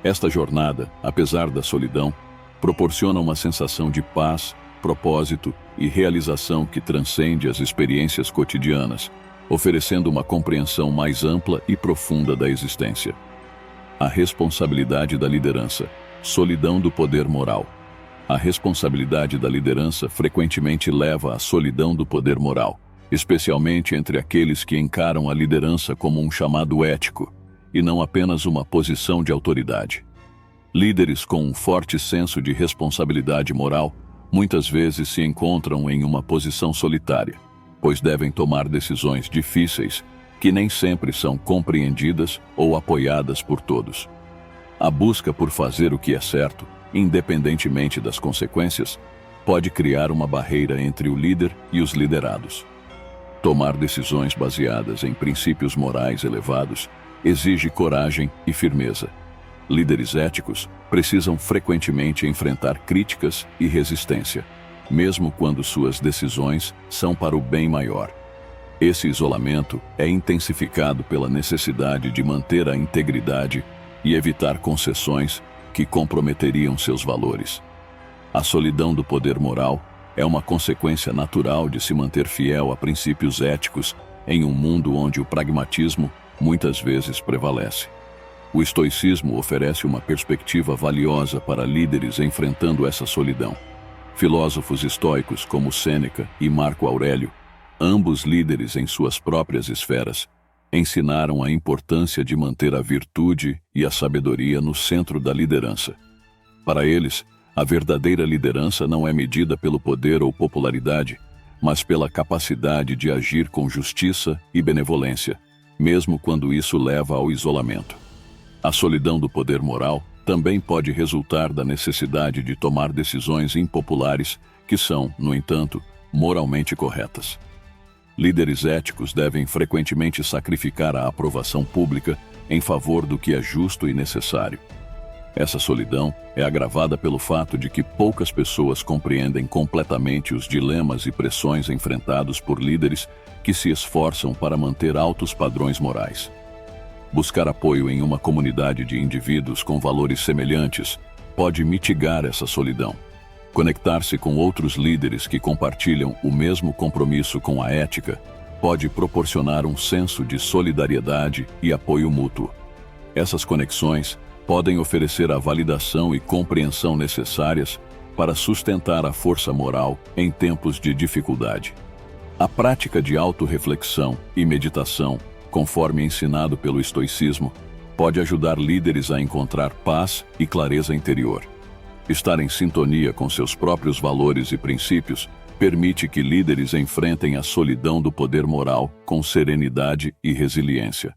Esta jornada, apesar da solidão, proporciona uma sensação de paz, propósito e realização que transcende as experiências cotidianas, oferecendo uma compreensão mais ampla e profunda da existência. A responsabilidade da liderança. Solidão do poder moral. A responsabilidade da liderança frequentemente leva à solidão do poder moral, especialmente entre aqueles que encaram a liderança como um chamado ético, e não apenas uma posição de autoridade. Líderes com um forte senso de responsabilidade moral muitas vezes se encontram em uma posição solitária, pois devem tomar decisões difíceis que nem sempre são compreendidas ou apoiadas por todos. A busca por fazer o que é certo, independentemente das consequências, pode criar uma barreira entre o líder e os liderados. Tomar decisões baseadas em princípios morais elevados exige coragem e firmeza. Líderes éticos precisam frequentemente enfrentar críticas e resistência, mesmo quando suas decisões são para o bem maior. Esse isolamento é intensificado pela necessidade de manter a integridade e evitar concessões que comprometeriam seus valores. A solidão do poder moral é uma consequência natural de se manter fiel a princípios éticos em um mundo onde o pragmatismo muitas vezes prevalece. O estoicismo oferece uma perspectiva valiosa para líderes enfrentando essa solidão. Filósofos estoicos como Sêneca e Marco Aurélio, ambos líderes em suas próprias esferas, ensinaram a importância de manter a virtude e a sabedoria no centro da liderança. Para eles, a verdadeira liderança não é medida pelo poder ou popularidade, mas pela capacidade de agir com justiça e benevolência, mesmo quando isso leva ao isolamento. A solidão do poder moral também pode resultar da necessidade de tomar decisões impopulares que são, no entanto, moralmente corretas. Líderes éticos devem frequentemente sacrificar a aprovação pública em favor do que é justo e necessário. Essa solidão é agravada pelo fato de que poucas pessoas compreendem completamente os dilemas e pressões enfrentados por líderes que se esforçam para manter altos padrões morais. Buscar apoio em uma comunidade de indivíduos com valores semelhantes pode mitigar essa solidão. Conectar-se com outros líderes que compartilham o mesmo compromisso com a ética pode proporcionar um senso de solidariedade e apoio mútuo. Essas conexões podem oferecer a validação e compreensão necessárias para sustentar a força moral em tempos de dificuldade. A prática de autorreflexão e meditação, conforme ensinado pelo estoicismo, pode ajudar líderes a encontrar paz e clareza interior. Estar em sintonia com seus próprios valores e princípios permite que líderes enfrentem a solidão do poder moral com serenidade e resiliência.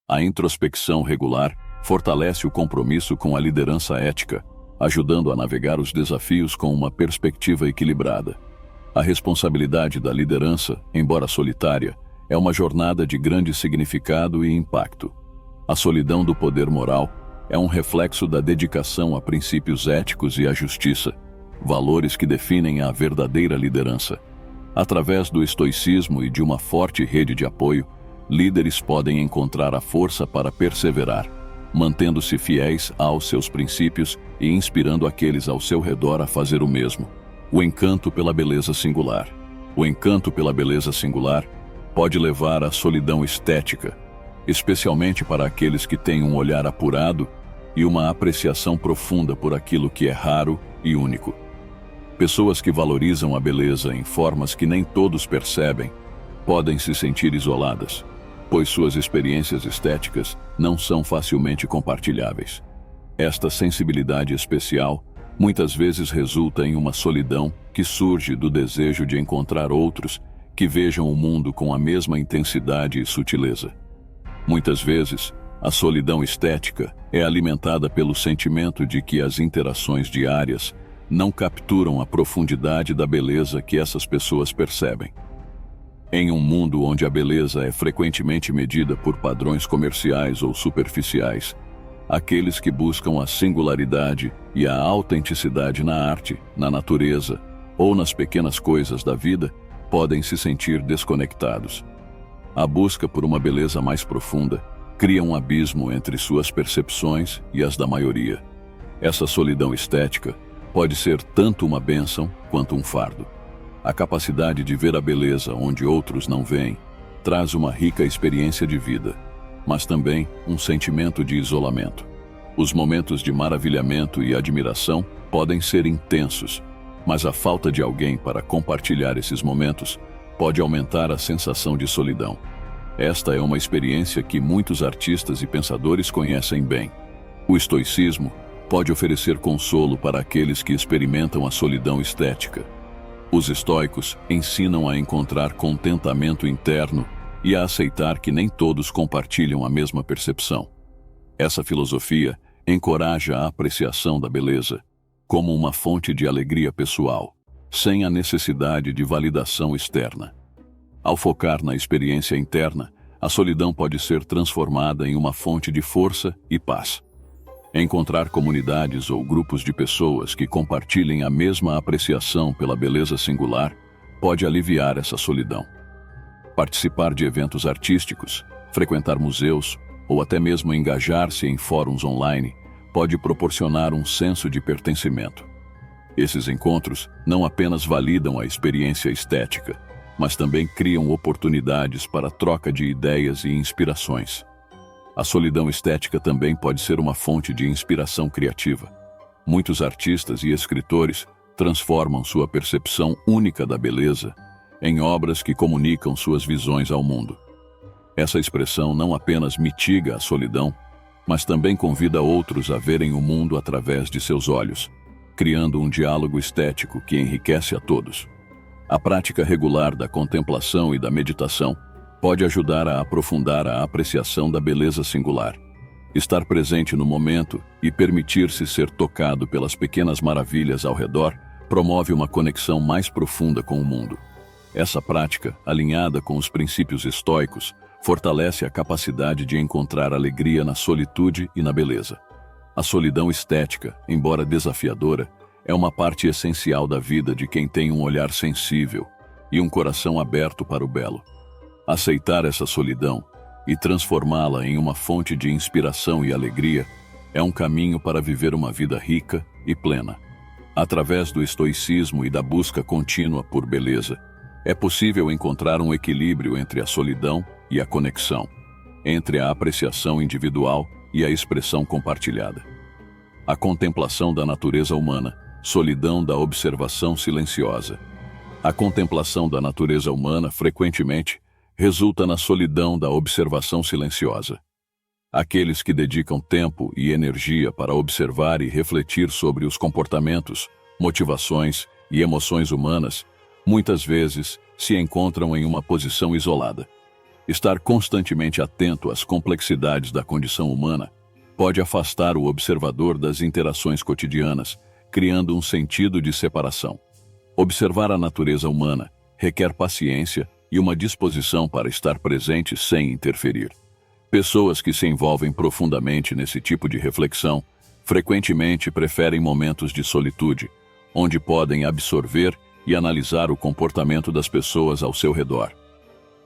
A introspecção regular fortalece o compromisso com a liderança ética, ajudando a navegar os desafios com uma perspectiva equilibrada. A responsabilidade da liderança, embora solitária, é uma jornada de grande significado e impacto. A solidão do poder moral é um reflexo da dedicação a princípios éticos e à justiça, valores que definem a verdadeira liderança. Através do estoicismo e de uma forte rede de apoio, líderes podem encontrar a força para perseverar, mantendo-se fiéis aos seus princípios e inspirando aqueles ao seu redor a fazer o mesmo. O encanto pela beleza singular. O encanto pela beleza singular pode levar à solidão estética, especialmente para aqueles que têm um olhar apurado e uma apreciação profunda por aquilo que é raro e único. Pessoas que valorizam a beleza em formas que nem todos percebem podem se sentir isoladas, pois suas experiências estéticas não são facilmente compartilháveis. Esta sensibilidade especial muitas vezes resulta em uma solidão que surge do desejo de encontrar outros que vejam o mundo com a mesma intensidade e sutileza. Muitas vezes, a solidão estética é alimentada pelo sentimento de que as interações diárias não capturam a profundidade da beleza que essas pessoas percebem. Em um mundo onde a beleza é frequentemente medida por padrões comerciais ou superficiais, aqueles que buscam a singularidade e a autenticidade na arte, na natureza ou nas pequenas coisas da vida podem se sentir desconectados. A busca por uma beleza mais profunda cria um abismo entre suas percepções e as da maioria. Essa solidão estética pode ser tanto uma bênção quanto um fardo. A capacidade de ver a beleza onde outros não veem traz uma rica experiência de vida, mas também um sentimento de isolamento. Os momentos de maravilhamento e admiração podem ser intensos, mas a falta de alguém para compartilhar esses momentos pode aumentar a sensação de solidão. Esta é uma experiência que muitos artistas e pensadores conhecem bem. O estoicismo pode oferecer consolo para aqueles que experimentam a solidão estética. Os estoicos ensinam a encontrar contentamento interno e a aceitar que nem todos compartilham a mesma percepção. Essa filosofia encoraja a apreciação da beleza como uma fonte de alegria pessoal, sem a necessidade de validação externa. Ao focar na experiência interna, a solidão pode ser transformada em uma fonte de força e paz. Encontrar comunidades ou grupos de pessoas que compartilhem a mesma apreciação pela beleza singular pode aliviar essa solidão. Participar de eventos artísticos, frequentar museus ou até mesmo engajar-se em fóruns online pode proporcionar um senso de pertencimento. Esses encontros não apenas validam a experiência estética, mas também criam oportunidades para troca de ideias e inspirações. A solidão estética também pode ser uma fonte de inspiração criativa. Muitos artistas e escritores transformam sua percepção única da beleza em obras que comunicam suas visões ao mundo. Essa expressão não apenas mitiga a solidão, mas também convida outros a verem o mundo através de seus olhos, criando um diálogo estético que enriquece a todos. A prática regular da contemplação e da meditação pode ajudar a aprofundar a apreciação da beleza singular. Estar presente no momento e permitir-se ser tocado pelas pequenas maravilhas ao redor promove uma conexão mais profunda com o mundo. Essa prática, alinhada com os princípios estoicos, fortalece a capacidade de encontrar alegria na solitude e na beleza. A solidão estética, embora desafiadora, é uma parte essencial da vida de quem tem um olhar sensível e um coração aberto para o belo. Aceitar essa solidão e transformá-la em uma fonte de inspiração e alegria é um caminho para viver uma vida rica e plena. Através do estoicismo e da busca contínua por beleza, É possível encontrar um equilíbrio entre a solidão e a conexão, entre a apreciação individual e a expressão compartilhada. A contemplação da natureza humana, solidão da observação silenciosa. A contemplação da natureza humana, frequentemente, resulta na solidão da observação silenciosa. Aqueles que dedicam tempo e energia para observar e refletir sobre os comportamentos, motivações e emoções humanas, muitas vezes se encontram em uma posição isolada. Estar constantemente atento às complexidades da condição humana pode afastar o observador das interações cotidianas, criando um sentido de separação. Observar a natureza humana requer paciência e uma disposição para estar presente sem interferir. Pessoas que se envolvem profundamente nesse tipo de reflexão frequentemente preferem momentos de solitude, onde podem absorver e analisar o comportamento das pessoas ao seu redor.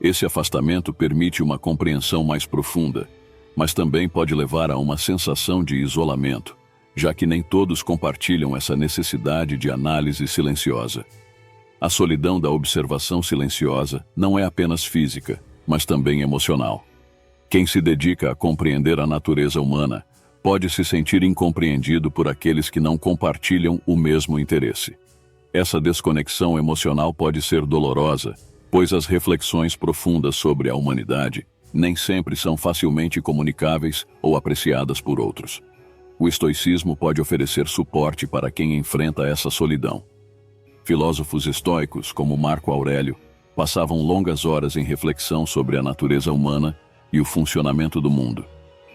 Esse afastamento permite uma compreensão mais profunda, mas também pode levar a uma sensação de isolamento, já que nem todos compartilham essa necessidade de análise silenciosa. A solidão da observação silenciosa não é apenas física, mas também emocional. Quem se dedica a compreender a natureza humana pode se sentir incompreendido por aqueles que não compartilham o mesmo interesse. Essa desconexão emocional pode ser dolorosa, pois as reflexões profundas sobre a humanidade nem sempre são facilmente comunicáveis ou apreciadas por outros. O estoicismo pode oferecer suporte para quem enfrenta essa solidão. Filósofos estoicos, como Marco Aurélio, passavam longas horas em reflexão sobre a natureza humana e o funcionamento do mundo.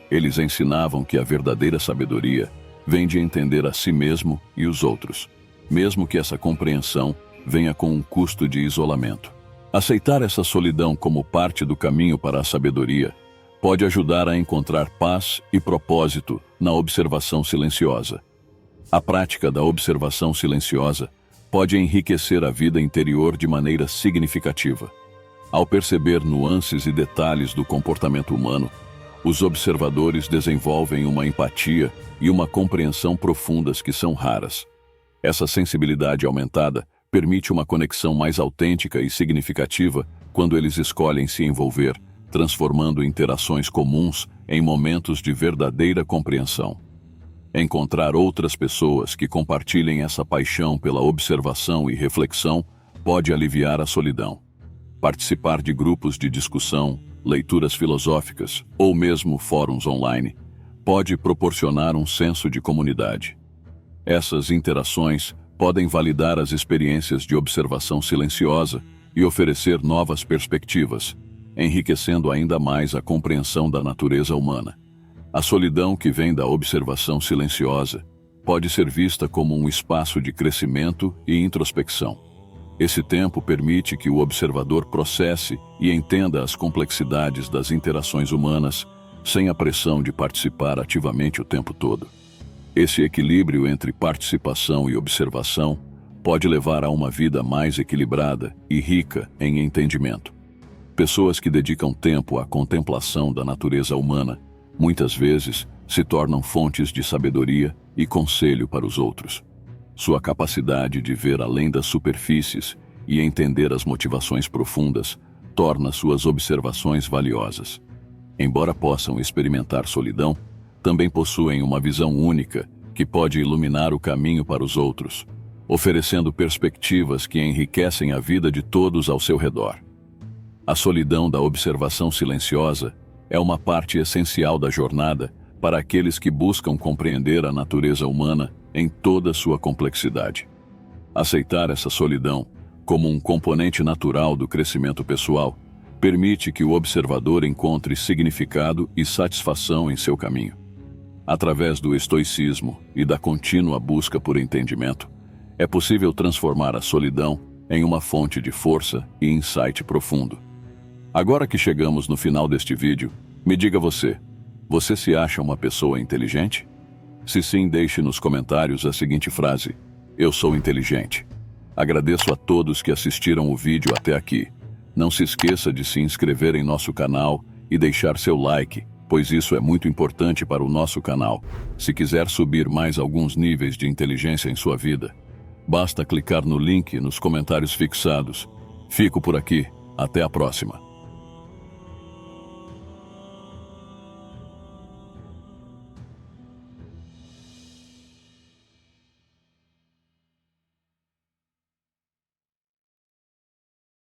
Eles ensinavam que a verdadeira sabedoria vem de entender a si mesmo e os outros, mesmo que essa compreensão venha com um custo de isolamento. Aceitar essa solidão como parte do caminho para a sabedoria pode ajudar a encontrar paz e propósito na observação silenciosa. A prática da observação silenciosa pode enriquecer a vida interior de maneira significativa. Ao perceber nuances e detalhes do comportamento humano, os observadores desenvolvem uma empatia e uma compreensão profundas que são raras. Essa sensibilidade aumentada permite uma conexão mais autêntica e significativa quando eles escolhem se envolver, transformando interações comuns em momentos de verdadeira compreensão. Encontrar outras pessoas que compartilhem essa paixão pela observação e reflexão pode aliviar a solidão. Participar de grupos de discussão, leituras filosóficas ou mesmo fóruns online pode proporcionar um senso de comunidade. Essas interações podem validar as experiências de observação silenciosa e oferecer novas perspectivas, enriquecendo ainda mais a compreensão da natureza humana. A solidão que vem da observação silenciosa pode ser vista como um espaço de crescimento e introspecção. Esse tempo permite que o observador processe e entenda as complexidades das interações humanas, sem a pressão de participar ativamente o tempo todo. Esse equilíbrio entre participação e observação pode levar a uma vida mais equilibrada e rica em entendimento. Pessoas que dedicam tempo à contemplação da natureza humana, muitas vezes, se tornam fontes de sabedoria e conselho para os outros. Sua capacidade de ver além das superfícies e entender as motivações profundas torna suas observações valiosas. Embora possam experimentar solidão, também possuem uma visão única que pode iluminar o caminho para os outros, oferecendo perspectivas que enriquecem a vida de todos ao seu redor. A solidão da observação silenciosa é uma parte essencial da jornada para aqueles que buscam compreender a natureza humana em toda sua complexidade. Aceitar essa solidão como um componente natural do crescimento pessoal permite que o observador encontre significado e satisfação em seu caminho. Através do estoicismo e da contínua busca por entendimento, é possível transformar a solidão em uma fonte de força e insight profundo. Agora que chegamos no final deste vídeo, me diga você se acha uma pessoa inteligente? Se sim, deixe nos comentários a seguinte frase: eu sou inteligente. Agradeço a todos que assistiram o vídeo até aqui. Não se esqueça de se inscrever em nosso canal e deixar seu like, pois isso é muito importante para o nosso canal. Se quiser subir mais alguns níveis de inteligência em sua vida, basta clicar no link nos comentários fixados Fico por aqui. Até a próxima.